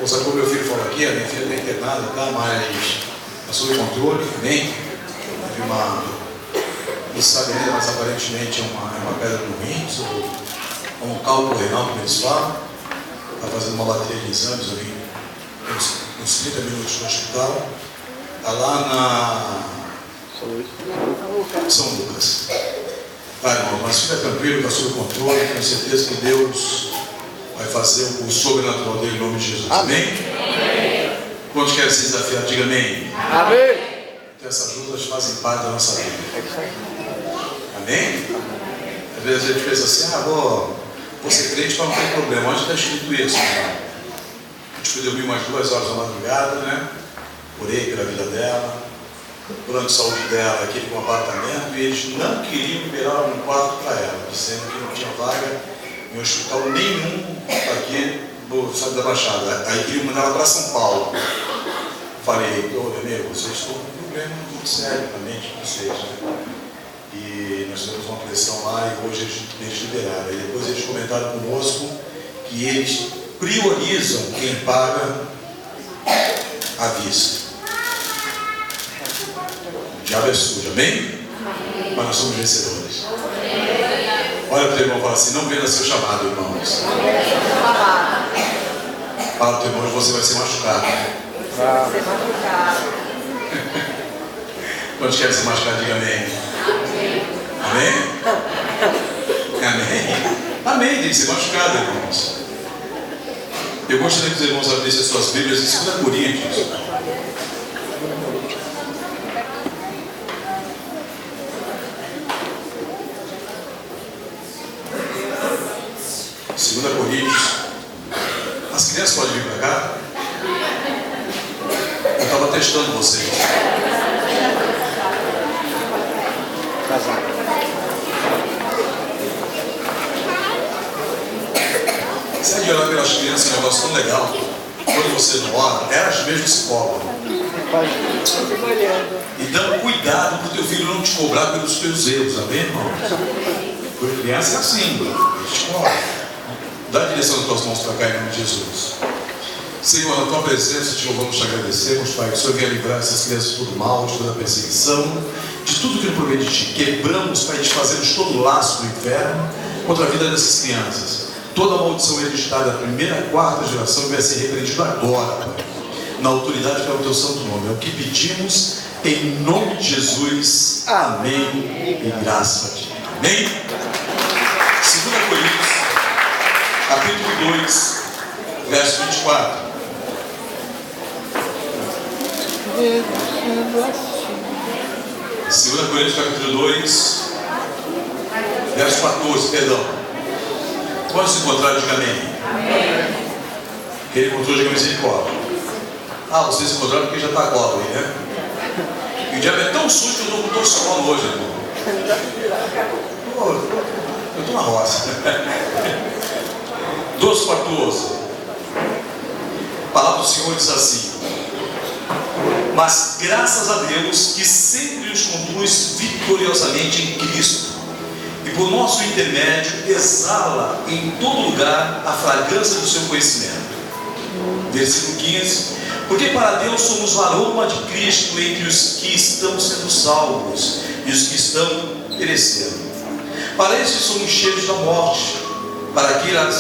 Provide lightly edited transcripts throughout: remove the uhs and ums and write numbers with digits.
Sabe como meu filho falou aqui, a minha filha está internada, tá, mas está sob controle, amém? Teve uma, não se sabe ainda, mas aparentemente é uma pedra no rim, um cálculo renal, como eles falam. Está fazendo uma bateria de exames ali, uns 30 minutos no hospital. Está lá na São Lucas. Tá, irmão, mas fica tranquilo, está sob controle, tenho certeza que Deus vai fazer o sobrenatural dele em nome de Jesus. Amém? Amém. Quantos querem se desafiar? Diga amém. Amém. Então essas lutas fazem parte da nossa vida. Amém? Às vezes a gente pensa assim, vou ser crente para não ter problema. Onde está escrito isso? A gente foi dormir umas 2 horas da madrugada, né? Orei pela vida dela, o plano de saúde dela, aquele com apartamento, e eles não queriam liberar um quarto para ela, dizendo que não tinha vaga em hospital nenhum aqui da Baixada. Aí queriam mandar ela para São Paulo. Falei, amigo, vocês estão com um problema muito sério na mente de vocês, né? E nós tivemos uma pressão lá e hoje eles liberaram. E depois eles comentaram conosco que eles priorizam quem paga à vista. O diabo é sujo, amém? Mas nós somos vencedores. Olha para o teu irmão e fala assim, não venda seu chamado, irmãos. Fala para o teu irmão, você vai ser machucado. Quantos querem ser machucados, diga amém. Amém? Amém? Amém, tem que ser machucado, irmãos. Eu gostaria que os irmãos abrissem as suas Bíblias em 2 Coríntios. As crianças podem vir para cá? Eu estava testando vocês. Sai de orar pelas crianças, é um negócio tão legal. Quando você não ora, elas mesmas se cobram. Então, cuidado para o teu filho não te cobrar pelos teus erros, amém, irmão? Porque criança é assim, eles te cobram. Dá a direção das tuas mãos para cá em nome de Jesus. Senhor, na tua presença te louvamos, te agradecemos, Pai, que o Senhor venha livrar essas crianças de todo mal, de toda perseguição, de tudo que não provém de ti. Quebramos, Pai, desfazemos todo o laço do inferno contra a vida dessas crianças. Toda maldição hereditária da primeira a 4ª geração vai ser repreendida agora, Pai, na autoridade que é o teu santo nome. É o que pedimos em nome de Jesus. Amém. E graças a ti. Amém. 2 Coríntios, capítulo 2, verso 24. 2 Coríntios, capítulo 2, verso 14, perdão. Quando se encontrar, diga amém. Quem encontrou, diga misericórdia. Vocês se encontraram porque já está agora aí, né? E o diabo é tão sujo que eu estou com torcicolo hoje, irmão. Eu estou na roça. 12:14. A palavra do Senhor diz assim: mas graças a Deus que sempre nos conduz vitoriosamente em Cristo, e por nosso intermédio exala em todo lugar a fragrância do seu conhecimento. Versículo 15: porque para Deus somos o aroma de Cristo entre os que estão sendo salvos e os que estão perecendo. Para estes somos cheios da morte, para aquela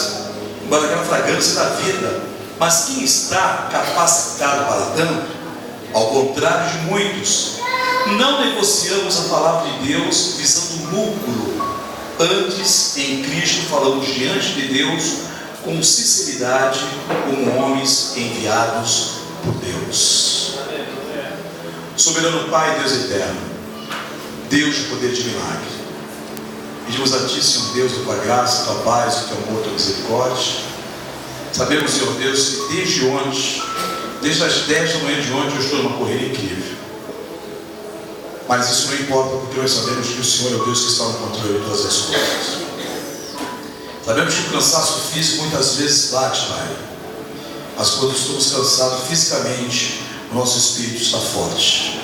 fragrância da vida. Mas quem está capacitado para tanto? Ao contrário de muitos, não negociamos a palavra de Deus visando lucro. Antes, em Cristo, falamos diante de Deus com sinceridade, como homens enviados por Deus. Soberano Pai, Deus eterno, Deus de poder de milagre, pedimos a Ti, Senhor Deus, a Tua graça, a Tua paz, o Teu amor, a Tua misericórdia. Sabemos, Senhor Deus, que desde as 10 da manhã de ontem eu estou numa corrida incrível. Mas isso não importa, porque nós sabemos que o Senhor é o Deus que está no controle de todas as coisas. Sabemos que o cansaço físico muitas vezes bate, Pai. Mas quando estamos cansados fisicamente, o nosso espírito está forte.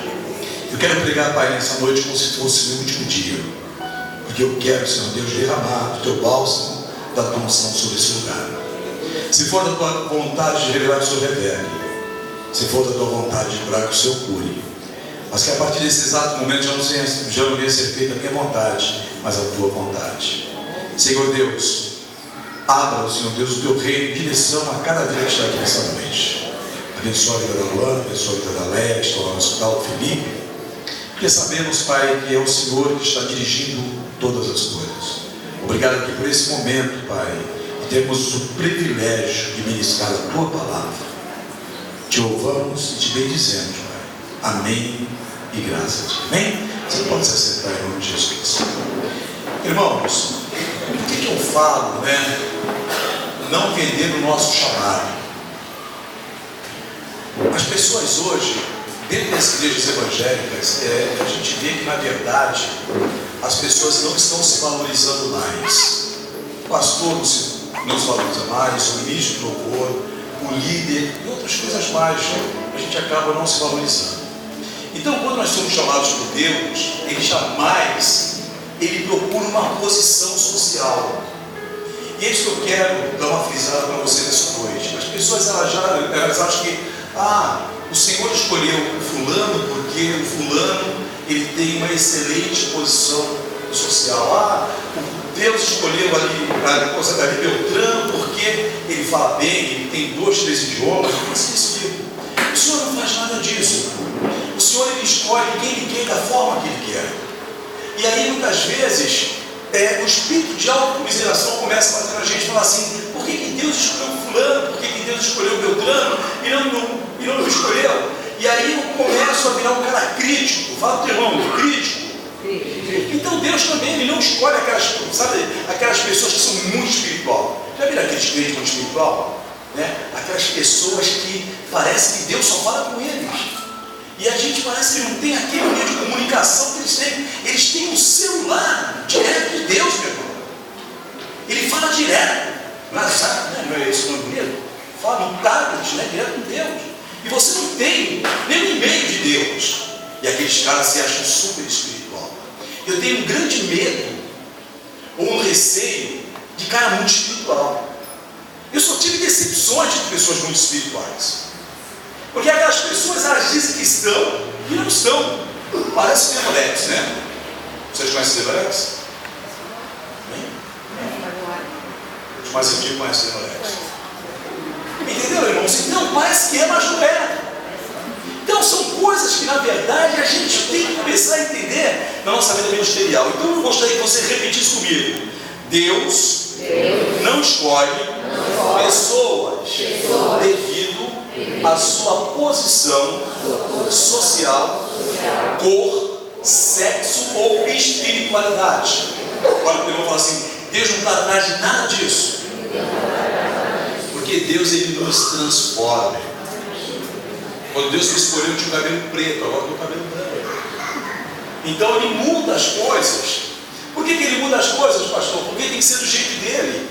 Eu quero pregar, Pai, nessa noite como se fosse o meu último dia. Porque eu quero, Senhor Deus, derramar do Teu bálsamo, da Tua unção sobre esse lugar. Se for da tua vontade de revelar, que o Senhor revele. Se for da tua vontade de curar, que o Senhor cure. Mas que a partir desse exato momento já não venha ser feita a minha vontade, mas a tua vontade. Senhor Deus, abra, Senhor Deus, o teu reino em direção a cada vida que está aqui nessa noite. Abençoa a vida da Luana, abençoa a vida da Léa, que está lá no hospital, do Felipe. Porque sabemos, Pai, que é o Senhor que está dirigindo todas as coisas. Obrigado aqui por esse momento, Pai. E temos o privilégio de ministrar a tua palavra. Te louvamos e te bendizemos, Pai. Amém e graças a ti. Amém? Você pode se assentar em nome de Jesus. Irmãos, por que eu falo, não vender o nosso chamado? As pessoas hoje, dentro das igrejas evangélicas, a gente vê que na verdade as pessoas não estão se valorizando mais. O pastor não se valoriza mais, o ministro do louvor, o líder e outras coisas mais. A gente acaba não se valorizando. Então, quando nós somos chamados por Deus, Ele procura uma posição social. E é isso que eu quero dar uma frisada para você nessa noite. As pessoas elas acham que o Senhor escolheu o fulano porque o fulano ele tem uma excelente posição social. Deus escolheu ali Beltrano porque ele fala bem, ele tem 2, 3 idiomas. O Senhor não faz nada disso. O Senhor ele escolhe quem ele quer da forma que ele quer. E aí muitas vezes o espírito de autocomiseração começa a bater na gente e falar assim: por que Deus escolheu fulano? Por que Deus escolheu Beltrano e não me escolheu? E aí eu começo a virar um cara crítico. Fala para o teu irmão, crítico. Então Deus também ele não escolhe aquelas pessoas que são muito espiritual. Já viram aqueles crentes muito espiritual? Aquelas pessoas que parece que Deus só fala com eles. E a gente parece que não tem aquele meio de comunicação que eles têm. Eles têm um celular direto de Deus, meu irmão. Ele fala direto. Não é isso que é bonito? Fala no tablet, direto com Deus. E você não tem nenhum e-mail de Deus. E aqueles caras se acham super espiritual. Eu tenho um grande medo, ou um receio, de cara muito espiritual. Eu só tive decepções de pessoas muito espirituais. Porque aquelas pessoas, elas dizem que estão e não estão. Parece Demolex, né? Vocês conhecem Demolex? Os mais antigos conhecem Demolex. Entenderam, irmãos? Então parece que é, mas não é. Então são coisas que na verdade a gente tem que começar a entender na nossa vida ministerial. Então eu gostaria que você repetisse comigo: Deus não escolhe pessoas devido à sua posição social, cor, sexo ou espiritualidade. Agora eu vou falar assim: Deus não está atrás de nada disso. Porque Deus ele nos transforma. Quando Deus me escolheu, eu tinha o cabelo preto, agora eu tenho o cabelo branco. Então ele muda as coisas. Por que ele muda as coisas, pastor? Porque tem que ser do jeito dele.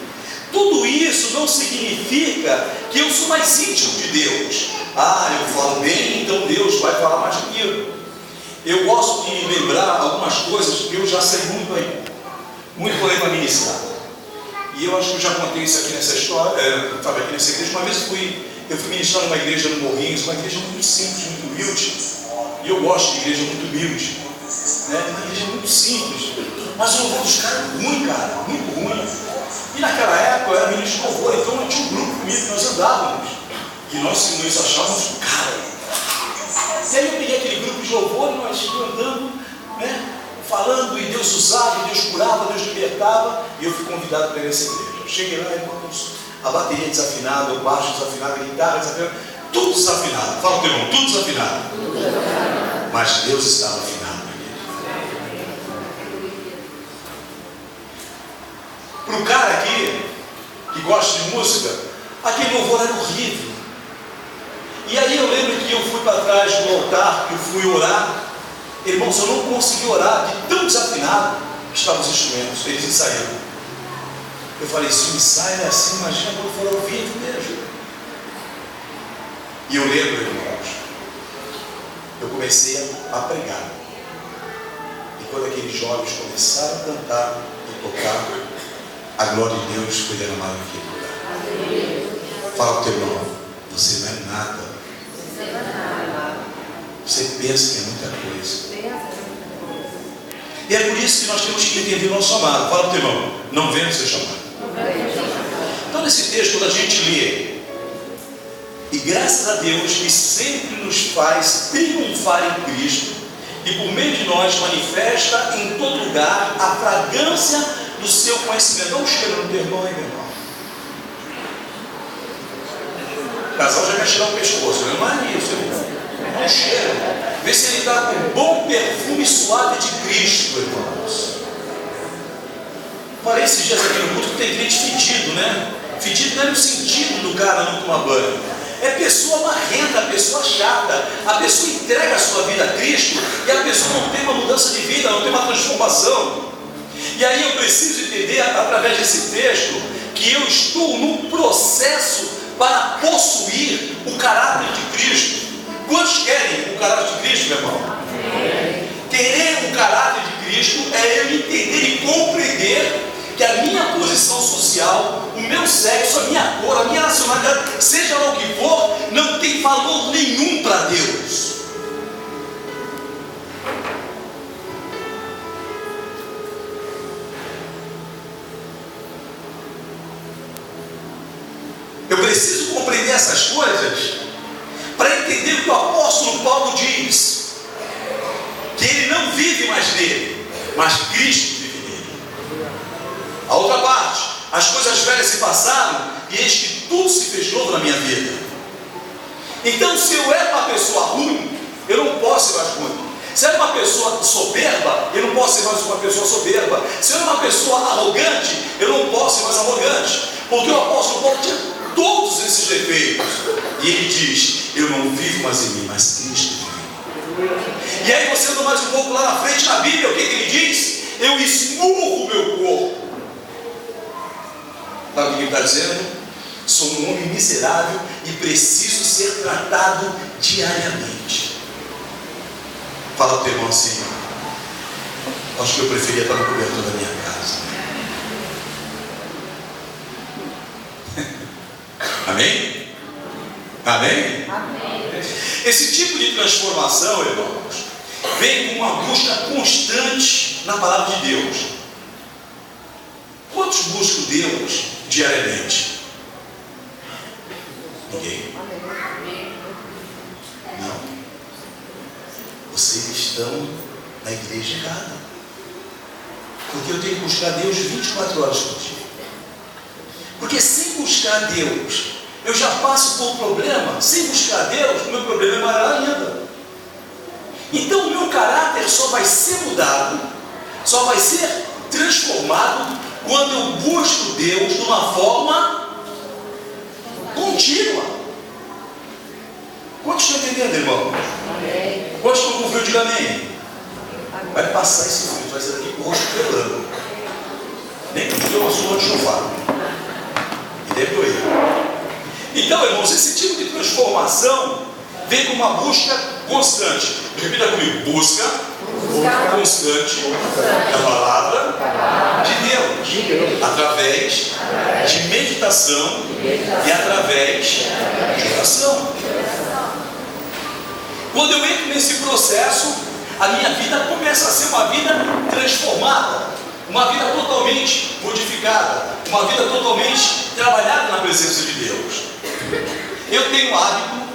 Tudo isso não significa que eu sou mais íntimo de Deus. Eu falo bem, então Deus vai falar mais comigo. Eu gosto de lembrar algumas coisas que eu já sei muito bem. Muito bem para ministrar. E eu acho que eu já contei isso aqui nessa história, aqui nessa igreja. Uma vez eu fui ministrar numa igreja no Morrinhos, uma igreja muito simples, muito humilde. E eu gosto de igreja muito humilde. Uma igreja muito simples. Mas o louvor dos caras é ruim, cara, muito ruim. E naquela época eu era ministro de louvor, então eu tinha um grupo comigo que nós andávamos. E nós achávamos cara. E aí eu peguei aquele grupo de louvor e nós íamos andando, falando, e Deus usava, e Deus curava, Deus libertava. E eu fui convidado para ir nessa igreja. Eu cheguei lá, irmãos, a bateria desafinada, o baixo desafinado, a guitarra desafinada, tudo desafinado. Fala o teu irmão, tudo desafinado. Mas Deus estava afinado. Para o cara aqui, que gosta de música, aquele louvor era horrível. E aí eu lembro que eu fui para trás do altar, que eu fui orar. Irmãos, eu não consegui orar de tão desafinado que estavam os instrumentos, eles ensaiaram. Eu falei, se o ensaio é assim, imagina quando for ao vivo mesmo. E eu lembro, irmãos, eu comecei a pregar. E quando aqueles jovens começaram a cantar e tocar, a glória de Deus foi derramada naquele lugar. Fala para o teu irmão, você não é nada. Você pensa que é muita coisa. E é por isso que nós temos que entender o nosso chamado. Fala para o teu irmão, não vendo o seu chamado. Então nesse texto, quando a gente lê, e graças a Deus que sempre nos faz triunfar em Cristo, e por meio de nós manifesta em todo lugar a fragrância do seu conhecimento. Dá um cheiro no teu irmão, hein, meu irmão? O casal já quer tirar o pescoço, não é isso, irmão. Dá um cheiro. Vê se ele está com um bom perfume suave de Cristo, irmãos. Falei esses dias aqui no culto que tem crente fedido, né? Fedido não é no sentido do cara não tomar banho. É pessoa marrenta, pessoa chata. A pessoa entrega a sua vida a Cristo e a pessoa não tem uma mudança de vida, não tem uma transformação. E aí eu preciso entender, através desse texto, que eu estou num processo para possuir o caráter de Cristo. Quantos querem o caráter de Cristo, meu irmão? Querer o caráter de Cristo é eu entender e compreender que a minha posição social, o meu sexo, a minha cor, a minha nacionalidade, seja lá o que for, não tem valor nenhum para Deus. Eu preciso compreender essas coisas para entender o que o apóstolo Paulo diz, que ele não vive mais nele, mas Cristo vive nele. A outra parte, as coisas velhas se passaram e eis que tudo se fez novo na minha vida. Então, se eu era uma pessoa ruim, eu não posso ser mais ruim. Se eu era uma pessoa soberba, eu não posso ser mais uma pessoa soberba. Se eu era uma pessoa arrogante, eu não posso ser mais arrogante. Porque o apóstolo Paulo tinha todos esses defeitos. E ele diz, eu não vivo mais em mim, mas Cristo vive. E aí você anda mais um pouco lá na frente na Bíblia, o que ele diz? Eu esmurro o meu corpo. Sabe o que ele está dizendo? Sou um homem miserável e preciso ser tratado diariamente. Fala para o teu irmão assim, acho que eu preferia estar no cobertor da minha casa. Amém? Amém? Amém? Esse tipo de transformação, irmãos, vem com uma busca constante na palavra de Deus. Quantos buscam Deus diariamente? Ninguém? Não. Vocês estão na igreja errada. Porque eu tenho que buscar Deus 24 horas por dia. Porque sem buscar Deus, eu já passo por um problema. Sem buscar Deus, o meu problema é maior ainda. Então o meu caráter só vai ser mudado, só vai ser transformado quando eu busco Deus de uma forma contínua. Quantos estão entendendo, irmão? Amém. Quantos estão com frio? Diga amém. Vai passar esse frio, vai ser daqui com o rosto pelando. Nem que eu uma surra de chofar. E deve doer. Então, irmãos, esse tipo de transformação vem com uma busca constante. Repita comigo: busca constante da palavra de Deus, através de meditação e através de oração. Quando eu entro nesse processo, a minha vida começa a ser uma vida transformada, uma vida totalmente modificada, uma vida totalmente trabalhada na presença de Deus. Eu tenho o hábito,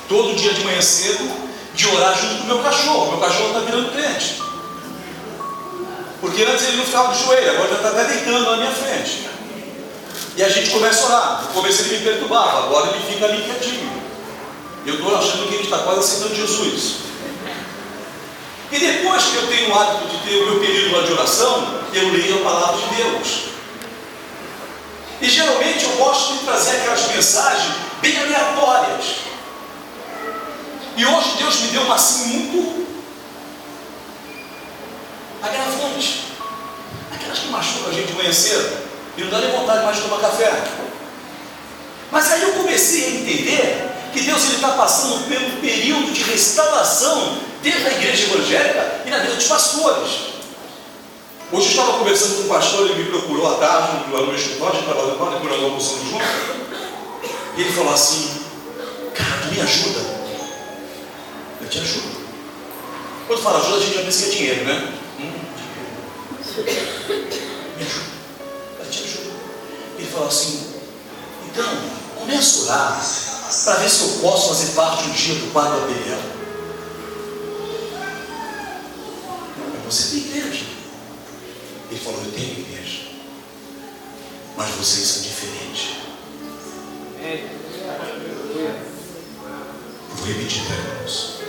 todo dia de manhã cedo, de orar junto com o meu cachorro. Meu cachorro está virando crente. Porque antes ele não ficava de joelho, agora já está até deitando na minha frente. E a gente começa a orar. No começo ele me perturbava, agora ele fica ali quietinho. Eu estou achando que ele está quase aceitando Jesus. E depois que eu tenho o hábito de ter o meu período lá de oração, eu leio a palavra de Deus. E geralmente eu gosto de trazer aquelas mensagens bem aleatórias. E hoje Deus me deu uma assim muito agravante. Aquelas que machucam a gente de manhã cedo e não dá nem vontade mais de tomar café. Mas aí eu comecei a entender que Deus está passando pelo período de restauração dentro da igreja evangélica e na vida dos pastores. Hoje eu estava conversando com um pastor, ele me procurou à tarde, lá no meu escritório, a gente estava depois nós almoçando juntos. E ele falou assim: cara, tu me ajuda? Eu te ajudo. Quando fala ajuda, a gente já pensa que é dinheiro, né? Me ajuda. Eu te ajudo. Ele falou assim: então, começa a orar para ver se eu posso fazer parte um dia do quadro Abelião. Você tem igreja. Ele falou: eu tenho igreja, mas vocês são diferentes. Vou repetir para irmãos.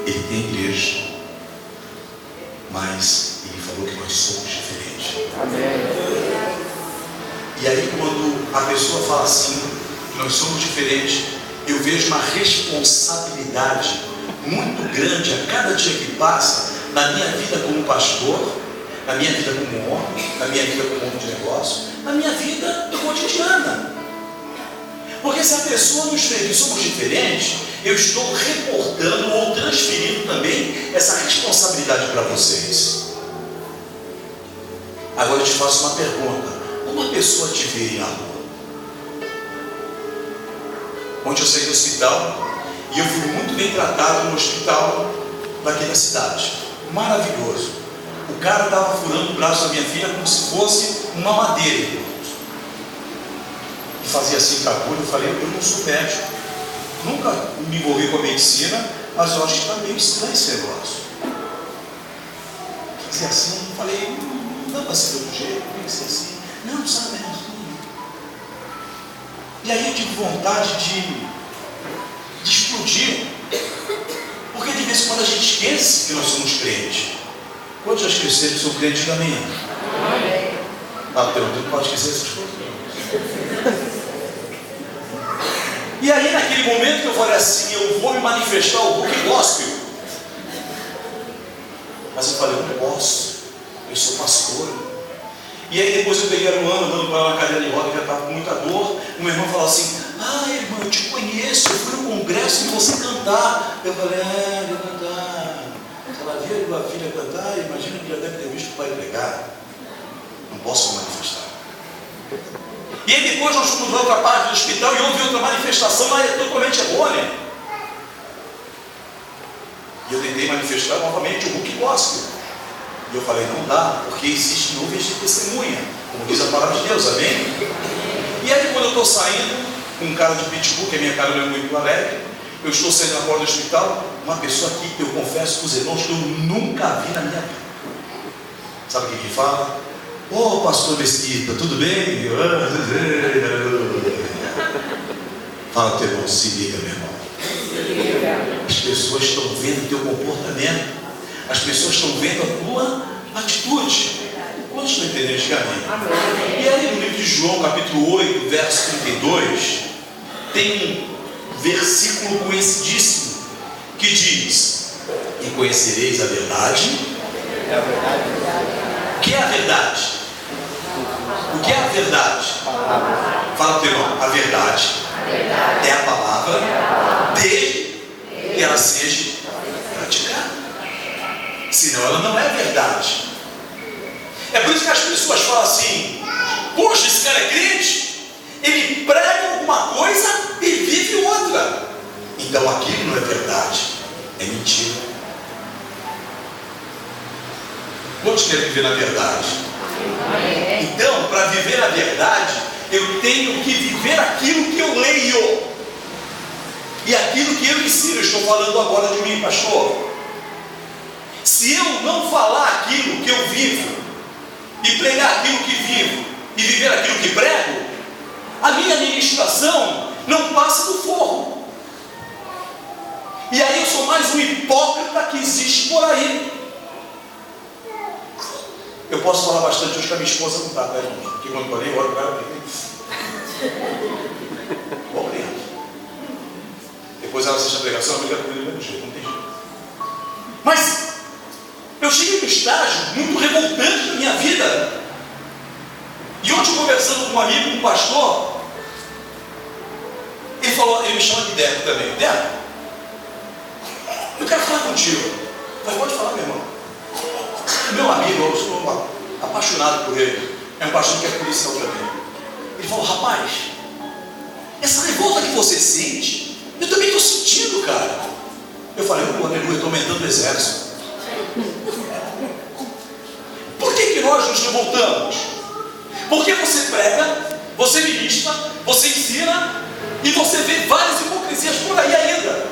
Ele tem igreja, mas ele falou que nós somos diferentes. E aí, quando a pessoa fala assim, que nós somos diferentes, eu vejo uma responsabilidade muito grande a cada dia que passa, na minha vida como pastor, na minha vida como homem, na minha vida como homem de negócio, na minha vida cotidiana. Porque se a pessoa nos vê que somos diferentes, eu estou reportando ou transferindo também essa responsabilidade para vocês. Agora eu te faço uma pergunta: como a pessoa te vê na rua? Ontem eu saí do hospital e eu fui muito bem tratado no hospital daqui da cidade. Maravilhoso. O cara estava furando o braço da minha filha como se fosse uma madeira. E fazia assim com a agulha. Eu falei: eu não sou médico, nunca me envolvi com a medicina, mas eu acho que está meio estranho esse negócio. Fazia assim, eu falei: não dá para ser de outro jeito, tem que ser assim. Não, sabe mesmo. E aí eu tive vontade de explodir. Porque de vez em quando a gente esquece que nós somos crentes. Quantos já esqueceram que são crentes da manhã? Ah, tu não pode esquecer essas coisas. E aí naquele momento que eu falei assim: eu vou me manifestar o Hulk gospel. Mas eu falei: eu não posso, eu sou pastor. E aí depois eu peguei a Luana, andando para ela na cadeira de roda, que ela estava com muita dor. O meu irmão falou assim: ah, irmão, eu te conheço, eu fui no congresso e você cantar. Eu falei: vou cantar. Se ela viu a filha cantar, imagina que já deve ter visto o pai pregar. Não posso me manifestar. E aí depois nós fomos para outra parte do hospital e houve outra manifestação, mas é totalmente errônea. E eu tentei manifestar novamente o Hulk gospel. E eu falei: não dá, porque existe nuvens de testemunha, como diz a palavra de Deus, amém? E aí quando eu estou saindo, com um cara de pitbull, que a minha cara não é muito alegre, eu estou saindo na porta do hospital, uma pessoa aqui que eu confesso para os irmãos que eu nunca vi na minha vida. Sabe o que ele fala? Ô, pastor Mesquita, tudo bem? Fala teu irmão: se liga, meu irmão. As pessoas estão vendo o teu comportamento. As pessoas estão vendo a tua atitude. Quantos estão entendendo? Diga amém. E aí no livro de João, capítulo 8, verso 32, tem um versículo conhecidíssimo que diz: e conhecereis a verdade. O que é a verdade? O que é a verdade? Fala para o teu irmão: a verdade é a palavra, desde que ela seja praticada. Senão ela não é verdade. É por isso que as pessoas falam assim: poxa, esse cara é crente, ele prega alguma coisa e vive outra. Então aquilo não é verdade, é mentira. Quantos querem viver na verdade? Então, para viver na verdade, eu tenho que viver aquilo que eu leio e aquilo que eu ensino. Eu estou falando agora de mim, pastor. Se eu não falar aquilo que eu vivo, e pregar aquilo que vivo, e viver aquilo que prego, a minha ministração não passa do forro. E aí eu sou mais um hipócrita que existe por aí. Eu posso falar bastante hoje que a minha esposa não está, tá, irmão? Porque quando eu falei, eu olho para ela e bom, depois ela assiste a pregação, ela briga comigo do mesmo jeito, não tem jeito. Mas eu cheguei num estágio muito revoltante na minha vida. E ontem, conversando com um amigo, com um pastor, ele falou, ele me chama de Deco também. Deco, eu quero falar contigo. Eu falei: pode falar, meu irmão. Meu amigo, eu sou apaixonado por ele. É um pastor que é policial também. Ele falou: rapaz, essa revolta que você sente, eu também estou sentindo, cara. Eu falei, aleluia, estou aumentando o exército. Por que nós nos revoltamos? Porque você prega, você ministra, você ensina, e você vê várias hipocrisias por aí ainda.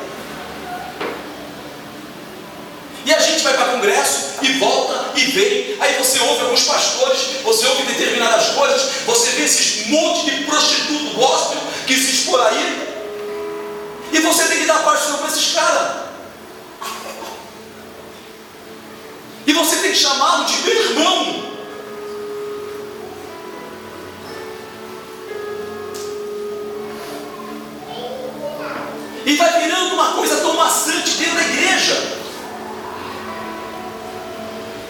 E a gente vai para congresso e volta e vem. Aí você ouve alguns pastores, você ouve determinadas coisas, você vê esses monte de prostituto gospel que existe por aí, e você tem que dar paixão para esses caras. E você tem que chamá-lo de meu irmão. E vai virando uma coisa tão maçante dentro da igreja,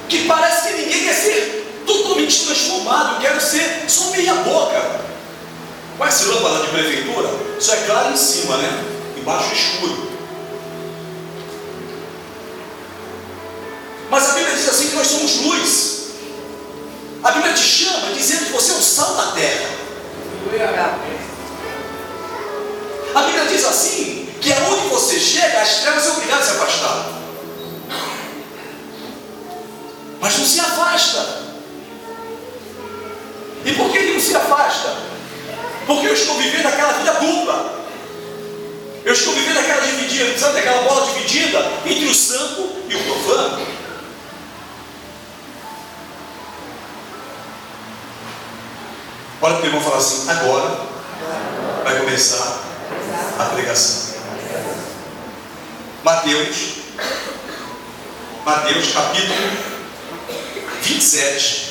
que parece que ninguém quer ser totalmente transformado. Eu quero ser só meia boca. Conhece lâmpada de prefeitura? Isso é claro em cima, né? Embaixo é escuro. Mas a Bíblia diz assim que nós somos luz. A Bíblia te chama dizendo que você é o sal da terra. A Bíblia diz assim que aonde você chega, as trevas são obrigadas a se afastar. Mas não se afasta. E por que ele não se afasta? Porque eu estou vivendo aquela vida dupla. Eu estou vivendo aquela dividida, sabe, aquela bola dividida entre o santo e o profano. Olha para o irmão falar assim, agora vai começar a pregação. Mateus capítulo 27.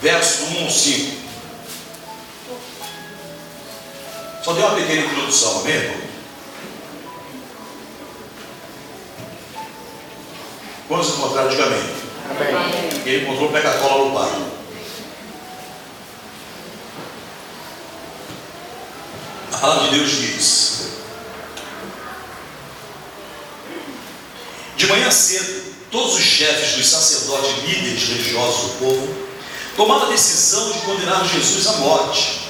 Verso 1 ao 5. Só dei uma pequena introdução, amém, irmão? Quando se encontrar, diga amém. Amém. Quem encontrou, pega a cola no pai. A palavra de Deus diz: de manhã cedo, todos os chefes dos sacerdotes e líderes religiosos do povo tomaram a decisão de condenar Jesus à morte,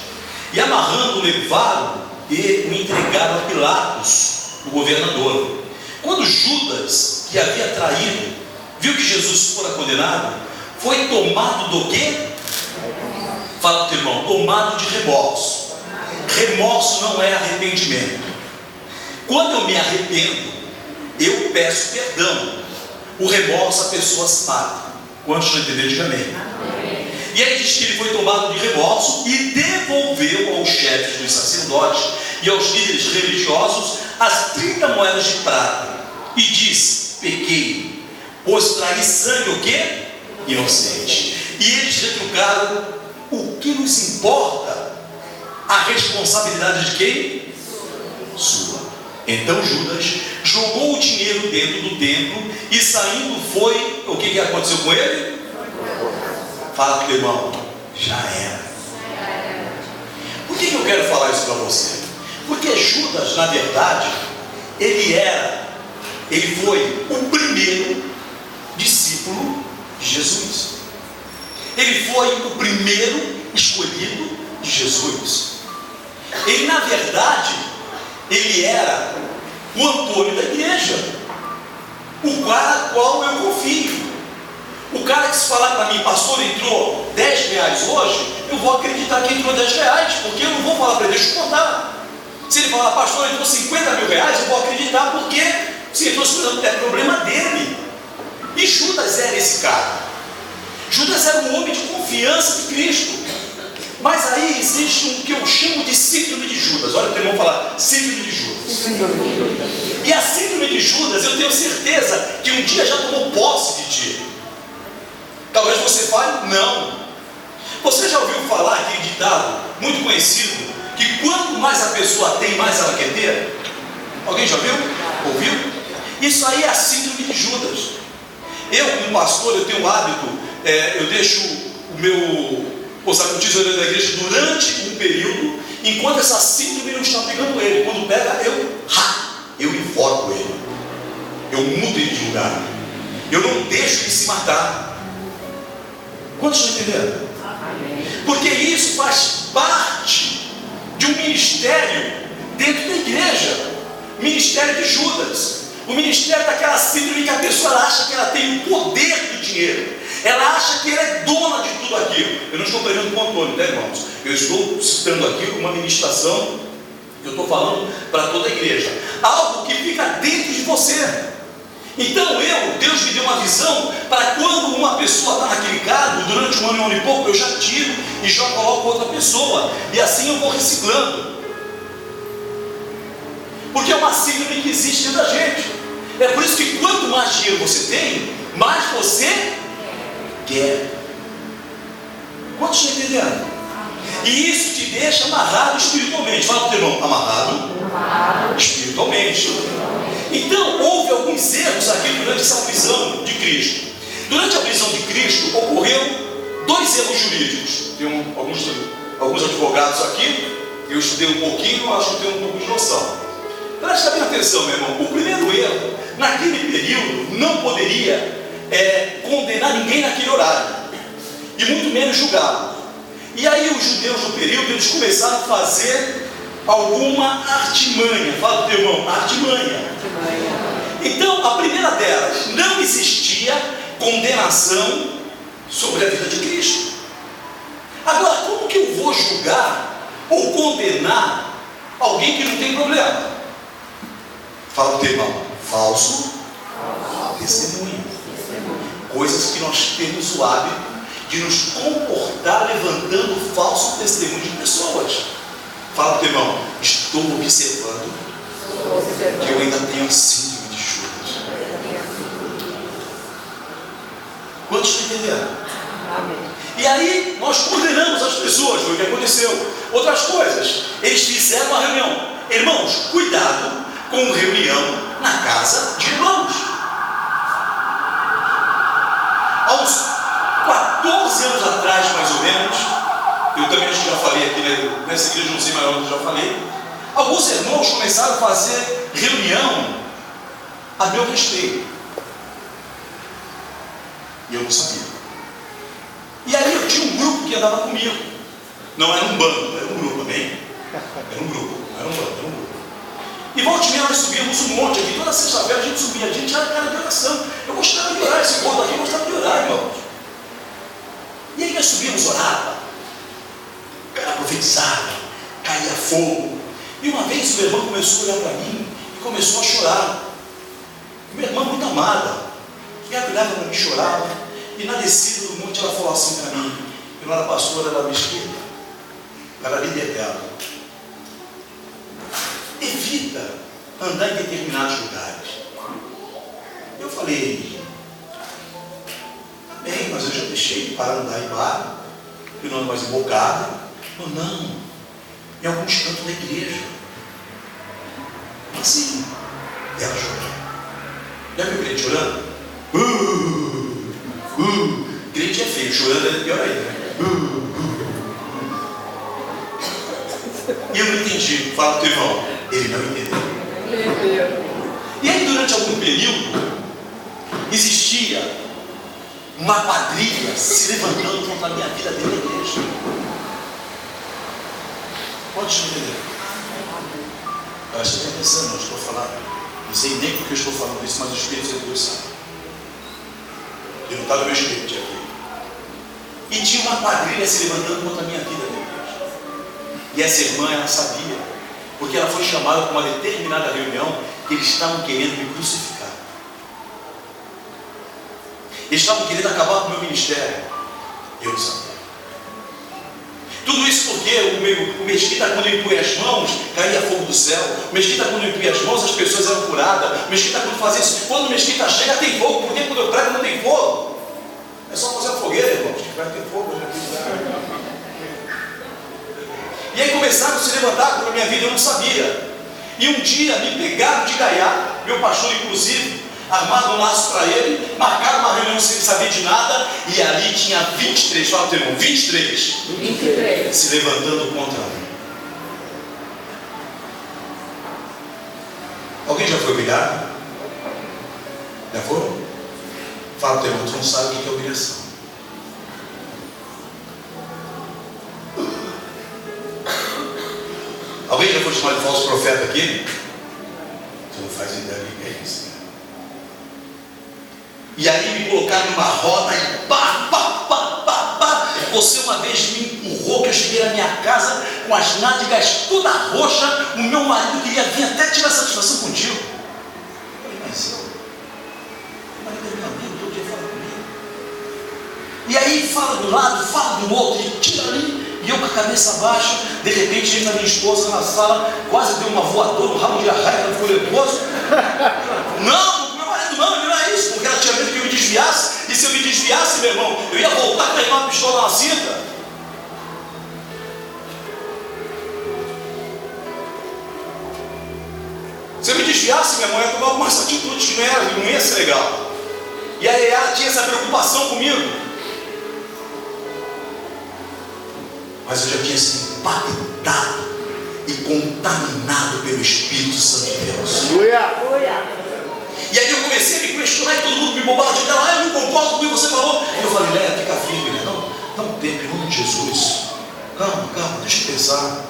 e amarrando-o, levaram e o entregaram a Pilatos, o governador. Quando Judas, que havia traído, viu que Jesus fora condenado, foi tomado do quê? Fala para o irmão, tomado de remorso. Remorso não é arrependimento. Quando eu me arrependo, eu peço perdão. O remorso a pessoa se mata. Quantos não entenderam? Diga amém. E aí diz que ele foi tomado de remorso e devolveu aos chefes dos sacerdotes e aos líderes religiosos as 30 moedas de prata. E disse: pequei, pois traí sangue o quê? Inocente. E eles retrucaram: o que nos importa? A responsabilidade de quem? Sua. Então Judas jogou o dinheiro dentro do templo e saindo foi. O que aconteceu com ele? Fala para o irmão, já era. Por que eu quero falar isso para você? Porque Judas, na verdade, ele foi o primeiro discípulo de Jesus. Ele foi o primeiro escolhido de Jesus. Ele, na verdade, ele era o Antônio da igreja, o qual eu confio. O cara que se falar para mim, pastor, entrou 10 reais hoje, eu vou acreditar que entrou 10 reais, porque eu não vou falar para ele, deixa eu contar. Se ele falar, pastor, entrou 50 mil reais, eu vou acreditar, porque se entrou 50 mil, é problema dele. E Judas era esse cara. Judas era um homem de confiança de Cristo. Mas aí existe um que eu chamo de síndrome de Judas. Olha o que eu vou falar, síndrome de Judas. E a síndrome de Judas, eu tenho certeza que um dia já tomou posse de ti. Talvez você fale, não. Você já ouviu falar aquele ditado muito conhecido, que quanto mais a pessoa tem, mais ela quer ter? Alguém já viu? Ouviu? Isso aí é a síndrome de Judas. Eu, como pastor, eu tenho o hábito, eu deixo o tesoureiro da igreja durante um período, enquanto essa síndrome não está pegando ele. Quando pega, eu invoco ele, eu mudo ele de lugar. Eu não deixo ele se matar. Quantos estão entendendo? Porque isso faz parte de um ministério dentro da igreja. Ministério de Judas. O ministério daquela síndrome que a pessoa acha que ela tem o poder do dinheiro. Ela acha que ela é dona de tudo aquilo. Eu não estou pregando com o Antônio, tá, irmãos? Eu estou citando aqui uma ministração que eu estou falando para toda a igreja. Algo que fica dentro de você. Então Deus me deu uma visão para quando uma pessoa está naquele cargo, durante um ano e pouco, eu já tiro e já coloco outra pessoa. E assim eu vou reciclando. Porque é uma síndrome que existe dentro da gente. É por isso que quanto mais dinheiro você tem, mais você quer. Quantos estão entendendo? E isso te deixa amarrado espiritualmente. Fala para o teu irmão, amarrado espiritualmente. Então, houve alguns erros aqui durante essa prisão de Cristo. Durante a prisão de Cristo, ocorreu 2 erros jurídicos. Tem alguns advogados aqui, eu estudei um pouquinho, acho que tenho um pouco de noção. Presta bem atenção, meu irmão. O primeiro erro, naquele período, não poderia condenar ninguém naquele horário, e muito menos julgá-lo. E aí os judeus do período, eles começaram a fazer alguma artimanha. Fala para o teu irmão, artimanha. Então, a primeira delas, não existia condenação sobre a vida de Cristo. Agora, como que eu vou julgar ou condenar alguém que não tem problema? Fala para o teu irmão, falso testemunho. Coisas que nós temos o hábito de nos comportar levantando falso testemunho de pessoas. Fala para o teu irmão, estou observando que eu ainda tenho a síndrome de Judas. Quantos estão entendendo? E aí nós condenamos as pessoas, foi o que aconteceu. Outras coisas, eles fizeram uma reunião. Irmãos, cuidado com reunião na casa de irmãos. Há uns 14 anos atrás, mais ou menos, eu também acho que já falei aqui, né? Nessa igreja, não sei mais onde eu já falei, alguns irmãos começaram a fazer reunião a meu respeito. E eu não sabia. E aí eu tinha um grupo que andava comigo. Não era um bando, era um grupo, amém? Era um grupo, não era um bando, era um grupo. E volta e meia nós subíamos um monte aqui, toda sexta-feira a gente subia, a gente era cara de oração. Eu gostava de orar, esse povo aqui gostava de orar, irmãos. E aí nós subíamos, orava, cara profetizava, caía fogo. E uma vez o meu irmão começou a olhar para mim e começou a chorar. Minha irmã muito amada, e ela olhava para mim, chorava, e na descida do monte ela falou assim para mim, eu não era pastora, ela era minha esquerda, ela era líder dela. Evita andar em determinados lugares. Eu falei, amém, mas eu já deixei de parar de andar em bar, eu não ando mais embocado. Não, em alguns cantos da igreja. Assim, ela chorando. Já viu o crente chorando? Crente é feio, chorando é pior ainda, né? E eu não entendi. Fala para o teu irmão, ele não entendeu. E aí durante algum período existia uma quadrilha se levantando contra a minha vida dentro da igreja. Pode entender? Presta bem atenção, não estou falando. Não sei nem porque eu estou falando isso, mas o Espírito de Deus sabe. Ele não está no meu espírito aqui. E tinha uma quadrilha se levantando contra a minha vida dentro da igreja. E essa irmã, ela sabia, porque ela foi chamada para uma determinada reunião que eles estavam querendo me crucificar. Eles estavam querendo acabar com o meu ministério. Eu não sabia. Tudo isso porque o Mesquita, quando eu impunha as mãos, caía fogo do céu. O Mesquita, quando eu impunha as mãos, as pessoas eram curadas. O Mesquita, quando fazia isso, quando o Mesquita chega, tem fogo. Porque quando eu prego, não tem fogo. É só fazer uma fogueira, irmãos, que vai ter fogo. E aí começaram a se levantar contra a minha vida, eu não sabia. E um dia me pegaram de gaiato, meu pastor inclusive, armaram um laço para ele, marcaram uma reunião sem saber de nada, e ali tinha 23, fala o teu irmão, 23 se levantando contra mim. Alguém já foi obrigado? Já foram? Fala para o teu irmão, tu não sabe o que é humilhação. Alguém já foi chamado de falso profeta aqui? Tu não faz ideia do que é isso, né? E aí me colocaram numa roda e pá, pá, pá, pá, pá. Você uma vez me empurrou, que eu cheguei na minha casa com as nádegas toda roxa. O meu marido queria vir até tirar satisfação contigo. Eu falei, mas o marido é meu amigo, todo dia fala comigo. E aí fala do lado, fala do outro, e tira ali. E eu com a cabeça baixa, de repente entra minha esposa na sala, quase deu uma voadora, um rabo de arraia, ela ficou nervoso. Não, meu marido não é isso, porque ela tinha medo que eu me desviasse, e se eu me desviasse, meu irmão, eu ia voltar a pegar uma pistola na cinta. Se eu me desviasse, meu irmão, eu ia tomar algumas atitudes que não ia ser legal. E aí ela tinha essa preocupação comigo. Mas eu já tinha sido impactado e contaminado pelo Espírito Santo de Deus. E aí eu comecei a me questionar e todo mundo me bombardeou. Eu não concordo com o que você falou. E eu falei, Léa, fica firme, né? Dá um tempo, em nome de Jesus. Calma, deixa eu pensar.